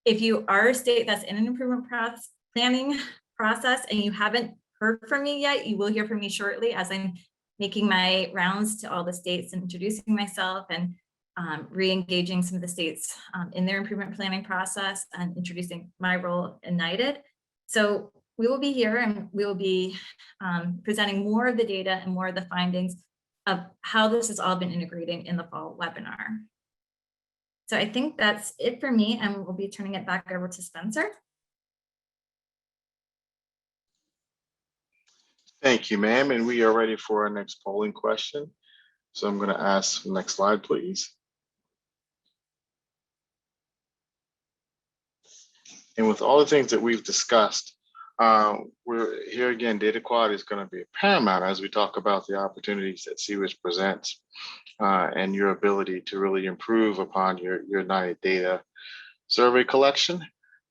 If you are a state that's in an improvement planning process and you haven't heard from me yet, you will hear from me shortly as I'm making my rounds to all the states and introducing myself and re-engaging some of the states in their improvement planning process and introducing my role in NYTD. So we will be here and we will be presenting more of the data and more of the findings of how this has all been integrating in the fall webinar. So I think that's it for me, and we'll be turning it back over to Spencer. Thank you, ma'am. And we are ready for our next polling question. So I'm going to ask the next slide, please. And with all the things that we've discussed, we're here again, data quality is going to be paramount as we talk about the opportunities that CCWIS presents and your ability to really improve upon your NYTD data survey collection.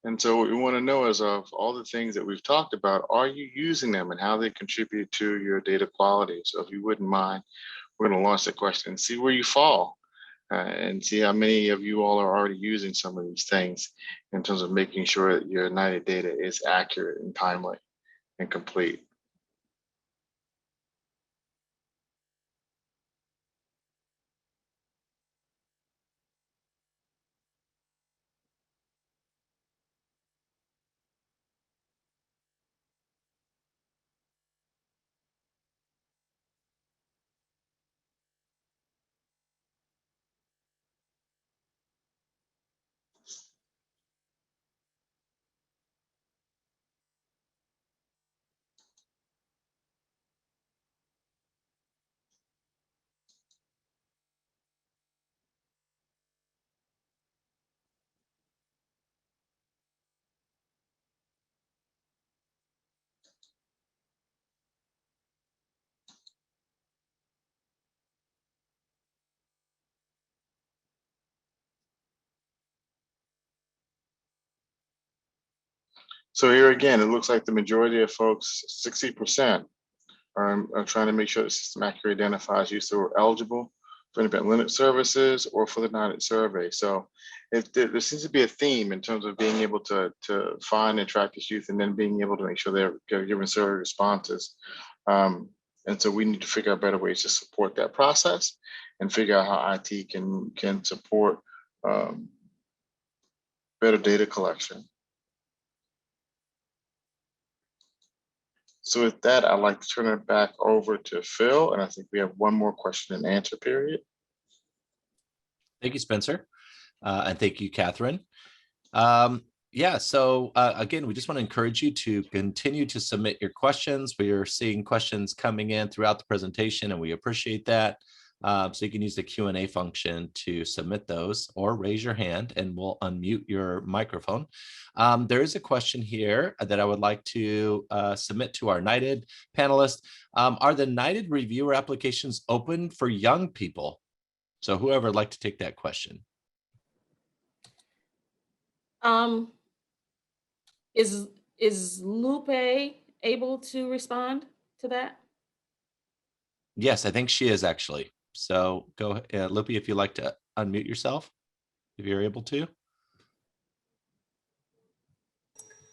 And so what we want to know is of all the things that we've talked about, are you using them and how they contribute to your data quality? So if you wouldn't mind, we're going to launch the question and see where you fall and see how many of you all are already using some of these things in terms of making sure that your NYTD data is accurate and timely and complete. So here again, it looks like the majority of folks, 60%, are trying to make sure the system accurately identifies youth who are eligible for independent limit services or for the NYTD survey. So there seems to be a theme in terms of being able to find and track this youth and then being able to make sure they're given survey responses. And so we need to figure out better ways to support that process and figure out how IT can support better data collection. So with that, I'd like to turn it back over to Phil. And I think we have one more question and answer period. Thank you, Spencer. And thank you, Catherine. Yeah, so again, we just want to encourage you to continue to submit your questions. We are seeing questions coming in throughout the presentation, and we appreciate that. So you can use the Q&A function to submit those or raise your hand and we'll unmute your microphone. There is a question here that I would like to submit to our NYTD panelists. Are the NYTD reviewer applications open for young people? So whoever would like to take that question. Is Lupe able to respond to that? Yes, I think she is actually. So go ahead, Lupe, if you'd like to unmute yourself, if you're able to.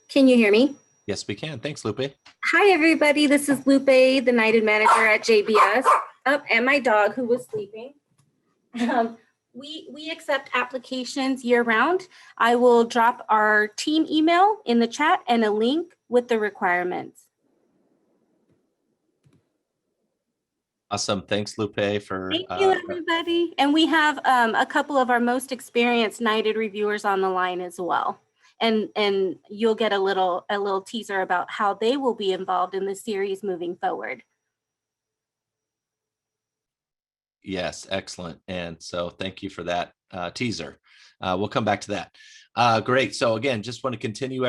Can you hear me? Yes, we can. Thanks, Lupe. Hi, everybody. This is Lupe, the NYTD manager at JBS, and my dog who was sleeping. We accept applications year round. I will drop our team email in the chat and a link with the requirements. Awesome. Thanks, Lupe, for Thank you, everybody. And we have a couple of our most experienced NYTD reviewers on the line as well. And you'll get a little teaser about how they will be involved in the series moving forward. Yes, excellent. And so thank you for that teaser. We'll come back to that. Great. So again, just want to continue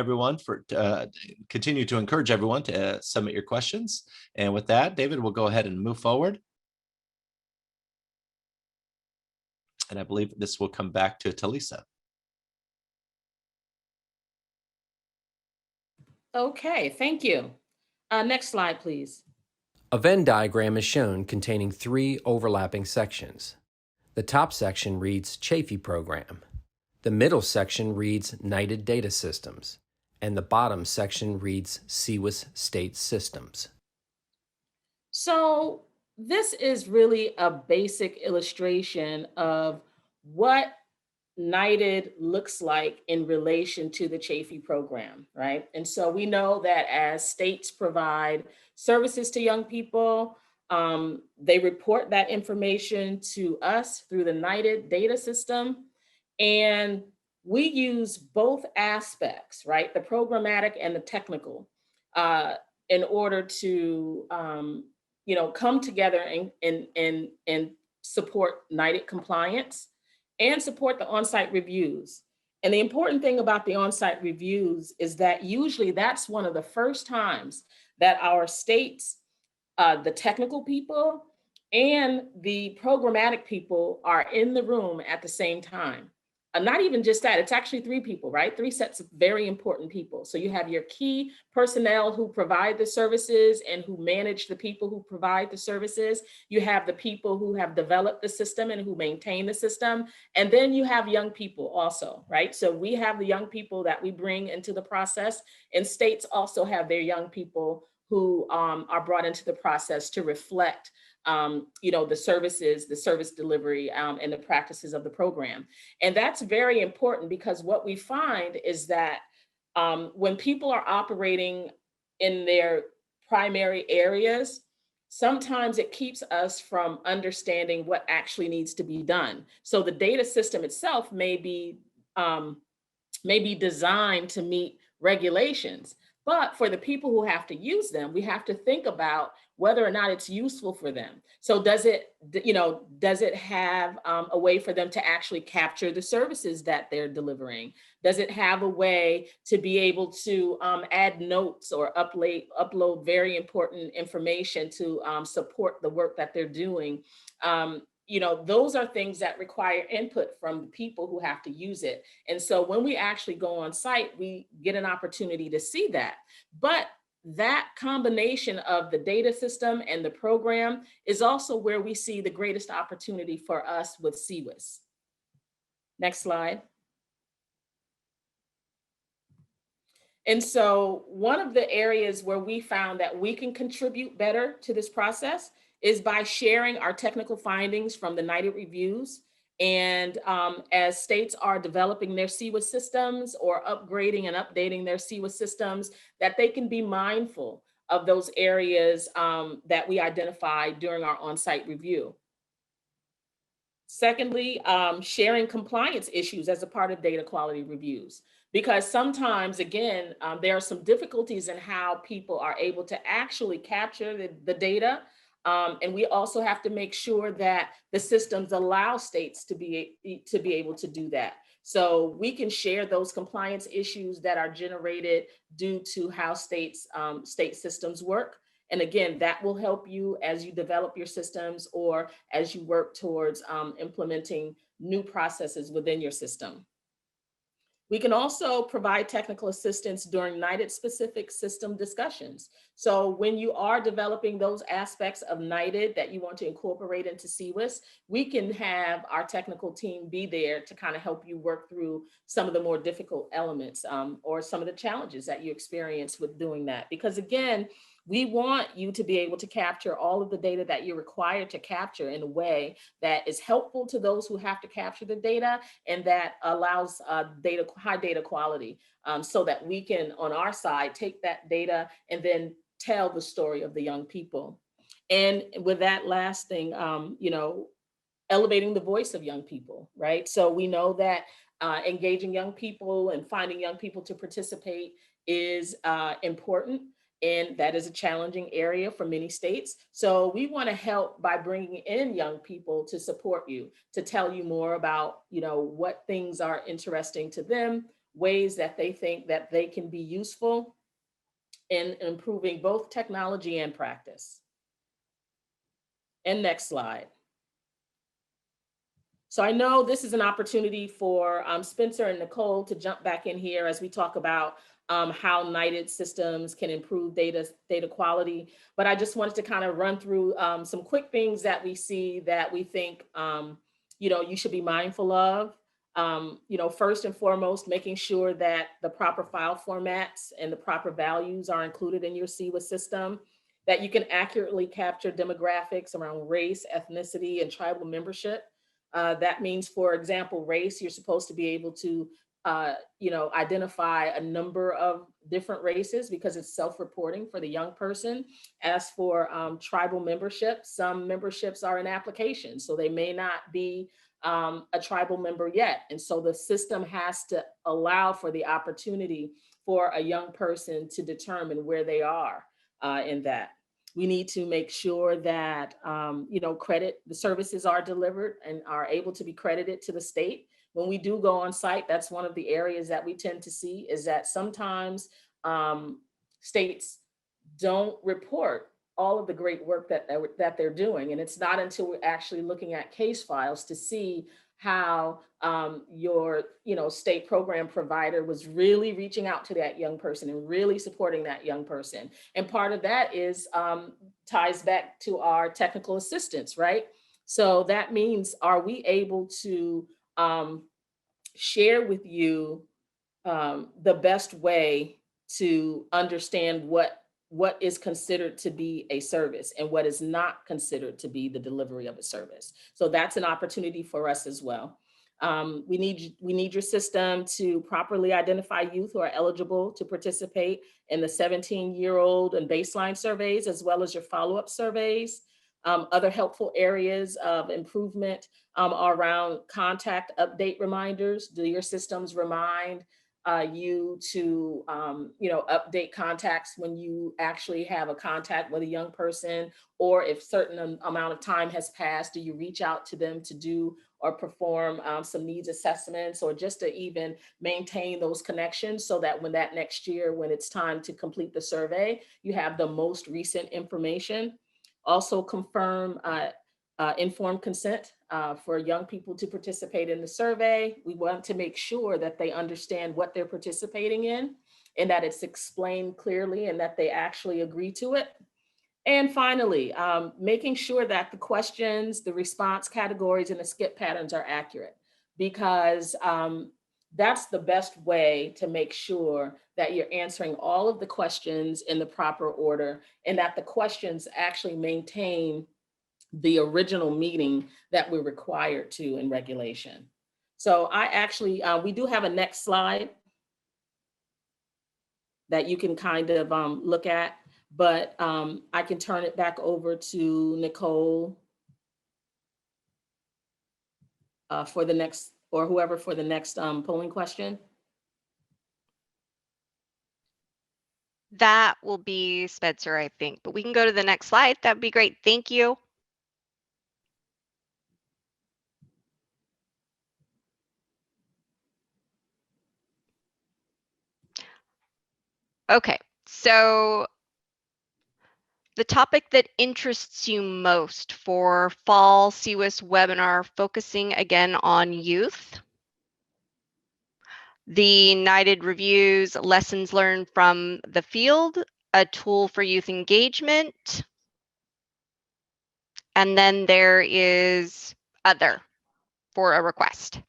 continue to encourage everyone to submit your questions. And with that, David, we'll go ahead and move forward. And I believe this will come back to Talisa. Okay, thank you. Next slide, please. A Venn diagram is shown containing 3 overlapping sections. The top section reads Schaefer Program. The middle section reads NYTD Data Systems. And the bottom section reads CCWIS State Systems. So this is really a basic illustration of what NYTD looks like in relation to the Schaefer program, right? And so we know that as states provide services to young people, they report that information to us through the NYTD data system. And we use both aspects, right? The programmatic and the technical, in order to come together and support NYTD compliance and support the on-site reviews. And the important thing about the on-site reviews is that usually that's one of the first times that our states, the technical people and the programmatic people are in the room at the same time. Not even just that, it's actually 3 people, right? 3 sets of very important people. So you have your key personnel who provide the services and who manage the people who provide the services. You have the people who have developed the system and who maintain the system. And then you have young people also, right? So we have the young people that we bring into the process, and states also have their young people who are brought into the process to reflect the services, the service delivery, and the practices of the program. And that's very important because what we find is that when people are operating in their primary areas, sometimes it keeps us from understanding what actually needs to be done. So the data system itself may be designed to meet regulations, but for the people who have to use them, we have to think about whether or not it's useful for them. So does it have a way for them to actually capture the services that they're delivering? Does it have a way to be able to add notes or upload very important information to support the work that they're doing? those are things that require input from the people who have to use it. And so when we actually go on site, we get an opportunity to see that. But that combination of the data system and the program is also where we see the greatest opportunity for us with CCWIS. Next slide. And so one of the areas where we found that we can contribute better to this process is by sharing our technical findings from the NYTD reviews. And as states are developing their CCWIS systems or upgrading and updating their CCWIS systems, that they can be mindful of those areas that we identified during our on-site review. Secondly, sharing compliance issues as a part of data quality reviews. Because sometimes, again, there are some difficulties in how people are able to actually capture the data. And we also have to make sure that the systems allow states to be able to do that. So we can share those compliance issues that are generated due to how state systems work. And again, that will help you as you develop your systems or as you work towards implementing new processes within your system. We can also provide technical assistance during NYTD specific system discussions. So when you are developing those aspects of NYTD that you want to incorporate into CCWIS, we can have our technical team be there to kind of help you work through some of the more difficult elements or some of the challenges that you experience with doing that. Because again, we want you to be able to capture all of the data that you're required to capture in a way that is helpful to those who have to capture the data and that allows high data quality so that we can, on our side, take that data and then tell the story of the young people. And with that last thing, elevating the voice of young people, right? So we know that engaging young people and finding young people to participate is important. And that is a challenging area for many states. So we want to help by bringing in young people to support you, to tell you more about, what things are interesting to them, ways that they think that they can be useful in improving both technology and practice. And next slide. So I know this is an opportunity for Spencer and Nicole to jump back in here as we talk about how NYTD systems can improve data quality. But I just wanted to kind of run through some quick things that we see that we think, you should be mindful of. First and foremost, making sure that the proper file formats and the proper values are included in your CCWIS system, that you can accurately capture demographics around race, ethnicity, and tribal membership. That means, for example, race, you're supposed to be able to identify a number of different races because it's self-reporting for the young person. As for tribal membership, some memberships are in application, so they may not be a tribal member yet. And so the system has to allow for the opportunity for a young person to determine where they are in that. We need to make sure that, the services are delivered and are able to be credited to the state. When we do go on site, that's one of the areas that we tend to see is that sometimes states don't report all of the great work that they're doing. And it's not until we're actually looking at case files to see how your state program provider was really reaching out to that young person and really supporting that young person. And part of that is ties back to our technical assistance, right? So that means, are we able to share with you the best way to understand what is considered to be a service and what is not considered to be the delivery of a service. So that's an opportunity for us as well. We need your system to properly identify youth who are eligible to participate in the 17-year-old and baseline surveys, as well as your follow-up surveys. Other helpful areas of improvement are around contact update reminders. Do your systems remind you to update contacts when you actually have a contact with a young person, or if certain amount of time has passed, do you reach out to them to do or perform some needs assessments, or just to even maintain those connections so that when that next year, when it's time to complete the survey, you have the most recent information. Also confirm informed consent for young people to participate in the survey. We want to make sure that they understand what they're participating in and that it's explained clearly and that they actually agree to it. And finally, making sure that the questions, the response categories, and the skip patterns are accurate, because that's the best way to make sure that you're answering all of the questions in the proper order and that the questions actually maintain the original meaning that we're required to in regulation. So I actually, we do have a next slide that you can kind of look at, but I can turn it back over to Nicole for the next, or whoever for the next polling question. That will be Spencer, I think, but we can go to the next slide. That'd be great. Thank you. Okay, so the topic that interests you most for fall CWIS webinar, focusing again on youth. The NYTD reviews, lessons learned from the field, a tool for youth engagement. And then there is other for a request.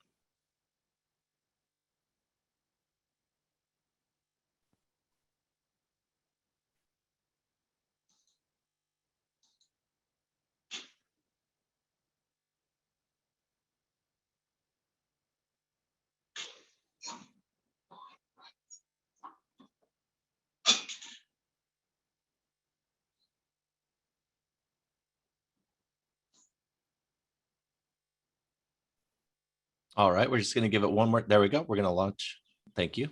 All right, we're just going to give it one more. There we go. We're going to launch. Thank you.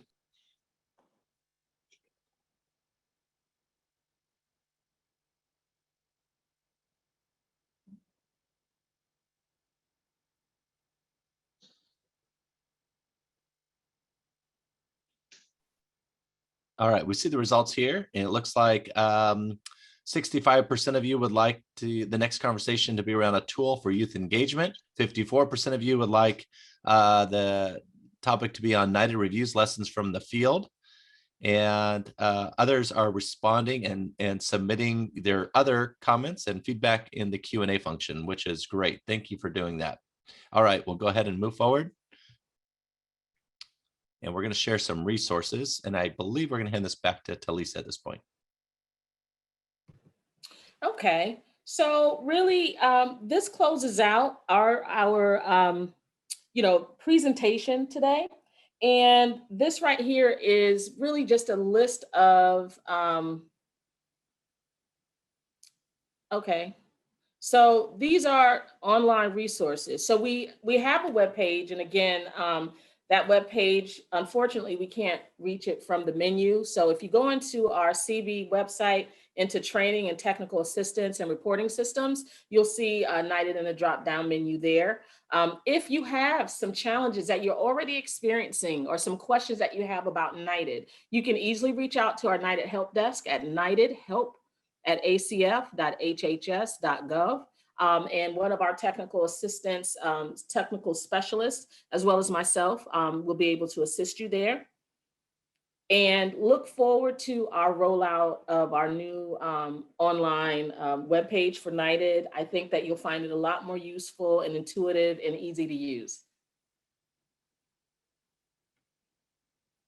All right, we see the results here, and it looks like 65% of you would like the next conversation to be around a tool for youth engagement. 54% of you would like the topic to be on NYTD reviews, lessons from the field. And others are responding and submitting their other comments and feedback in the Q&A function, which is great. Thank you for doing that. All right, we'll go ahead and move forward. And we're going to share some resources. And I believe we're going to hand this back to Lisa at this point. Okay, so really, this closes out our presentation today. And this right here is really just a list of, okay. So these are online resources. So we have a web page, and again, that web page, unfortunately, we can't reach it from the menu. So if you go into our CB website, into training and technical assistance and reporting systems, you'll see NYTD in the drop-down menu there. If you have some challenges that you're already experiencing or some questions that you have about NYTD, you can easily reach out to our NYTD help desk at nytdhelp@acf.hhs.gov. And one of our technical assistants, technical specialists, as well as myself, will be able to assist you there. And look forward to our rollout of our new online webpage for NYTD. I think that you'll find it a lot more useful and intuitive and easy to use.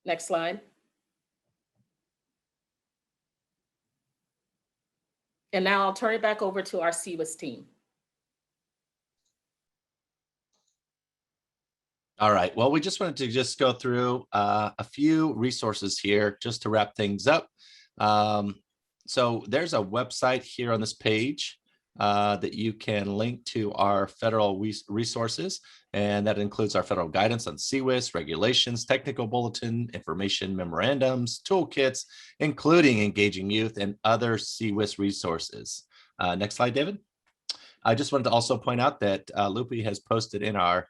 Next slide. And now I'll turn it back over to our CWIS team. All right, well, we just wanted to just go through a few resources here just to wrap things up. So there's a website here on this page that you can link to our federal resources, and that includes our federal guidance on CWIS, regulations, technical bulletin, information memorandums, toolkits, including engaging youth and other CWIS resources. Next slide, David. I just wanted to also point out that Lupi has posted in our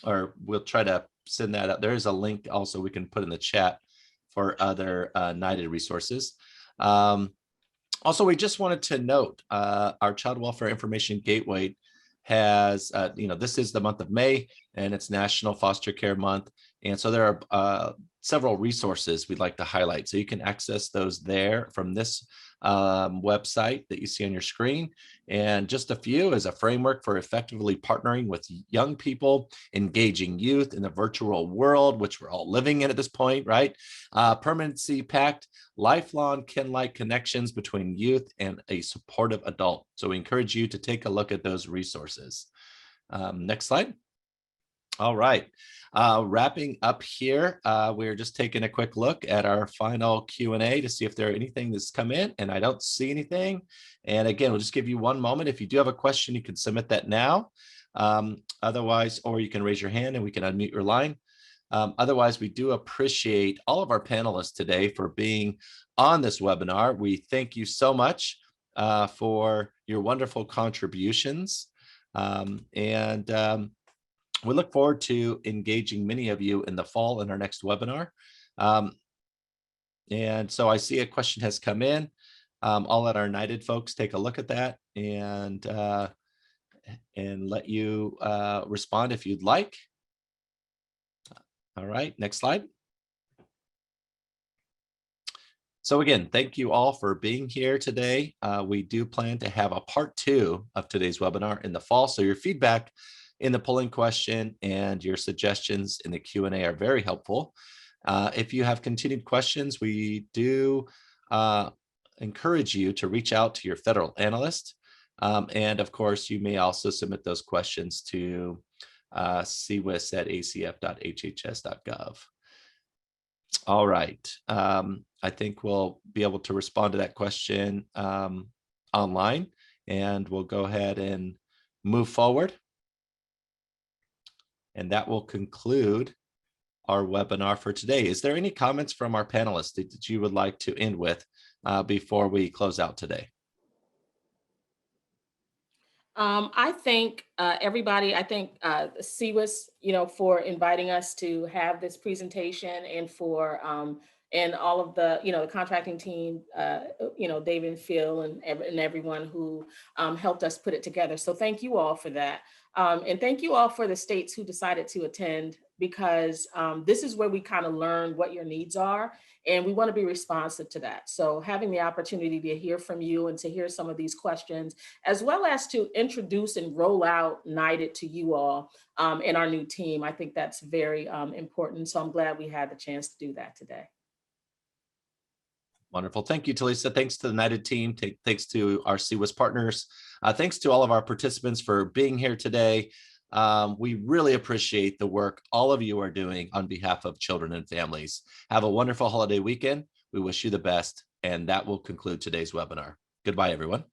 or we'll try to send that out. There is a link also we can put in the chat for other NYTD resources. Also, we just wanted to note our Child Welfare Information Gateway has, this is the month of May and it's National Foster Care Month. And so there are several resources we'd like to highlight. So you can access those there from this website that you see on your screen. And just a few as a framework for effectively partnering with young people, engaging youth in the virtual world, which we're all living in at this point, right? Permanency Pact, lifelong kin-like connections between youth and a supportive adult. So we encourage you to take a look at those resources. Next slide. All right. Wrapping up here, we're just taking a quick look at our final Q&A to see if there are anything that's come in, and I don't see anything. And again, we'll just give you one moment. If you do have a question, you can submit that now. Otherwise, or you can raise your hand and we can unmute your line. Otherwise, we do appreciate all of our panelists today for being on this webinar. We thank you so much for your wonderful contributions. We look forward to engaging many of you in the fall in our next webinar. And so I see a question has come in. I'll let our NYTD folks take a look at that and let you respond if you'd like. All right, next slide. So again, thank you all for being here today. We do plan to have a part 2 of today's webinar in the fall. So your feedback in the polling question and your suggestions in the Q&A are very helpful. If you have continued questions, we do encourage you to reach out to your federal analyst. And of course, you may also submit those questions to CWIS@acf.hhs.gov. All right. I think we'll be able to respond to that question online, and we'll go ahead and move forward. And that will conclude our webinar for today. Is there any comments from our panelists that you would like to end with before we close out today? I thank everybody. I thank CWIS, for inviting us to have this presentation, and for and all of the, the contracting team, David and Phil and everyone who helped us put it together. So thank you all for that. And thank you all for the states who decided to attend, because this is where we kind of learn what your needs are, and we want to be responsive to that. So having the opportunity to hear from you and to hear some of these questions, as well as to introduce and roll out NYTD to you all and our new team, I think that's very important. So I'm glad we had the chance to do that today. Wonderful. Thank you, Talisa. Thanks to the NYTD team. Thanks to our CWIS partners. Thanks to all of our participants for being here today. We really appreciate the work all of you are doing on behalf of children and families. Have a wonderful holiday weekend. We wish you the best. And that will conclude today's webinar. Goodbye, everyone.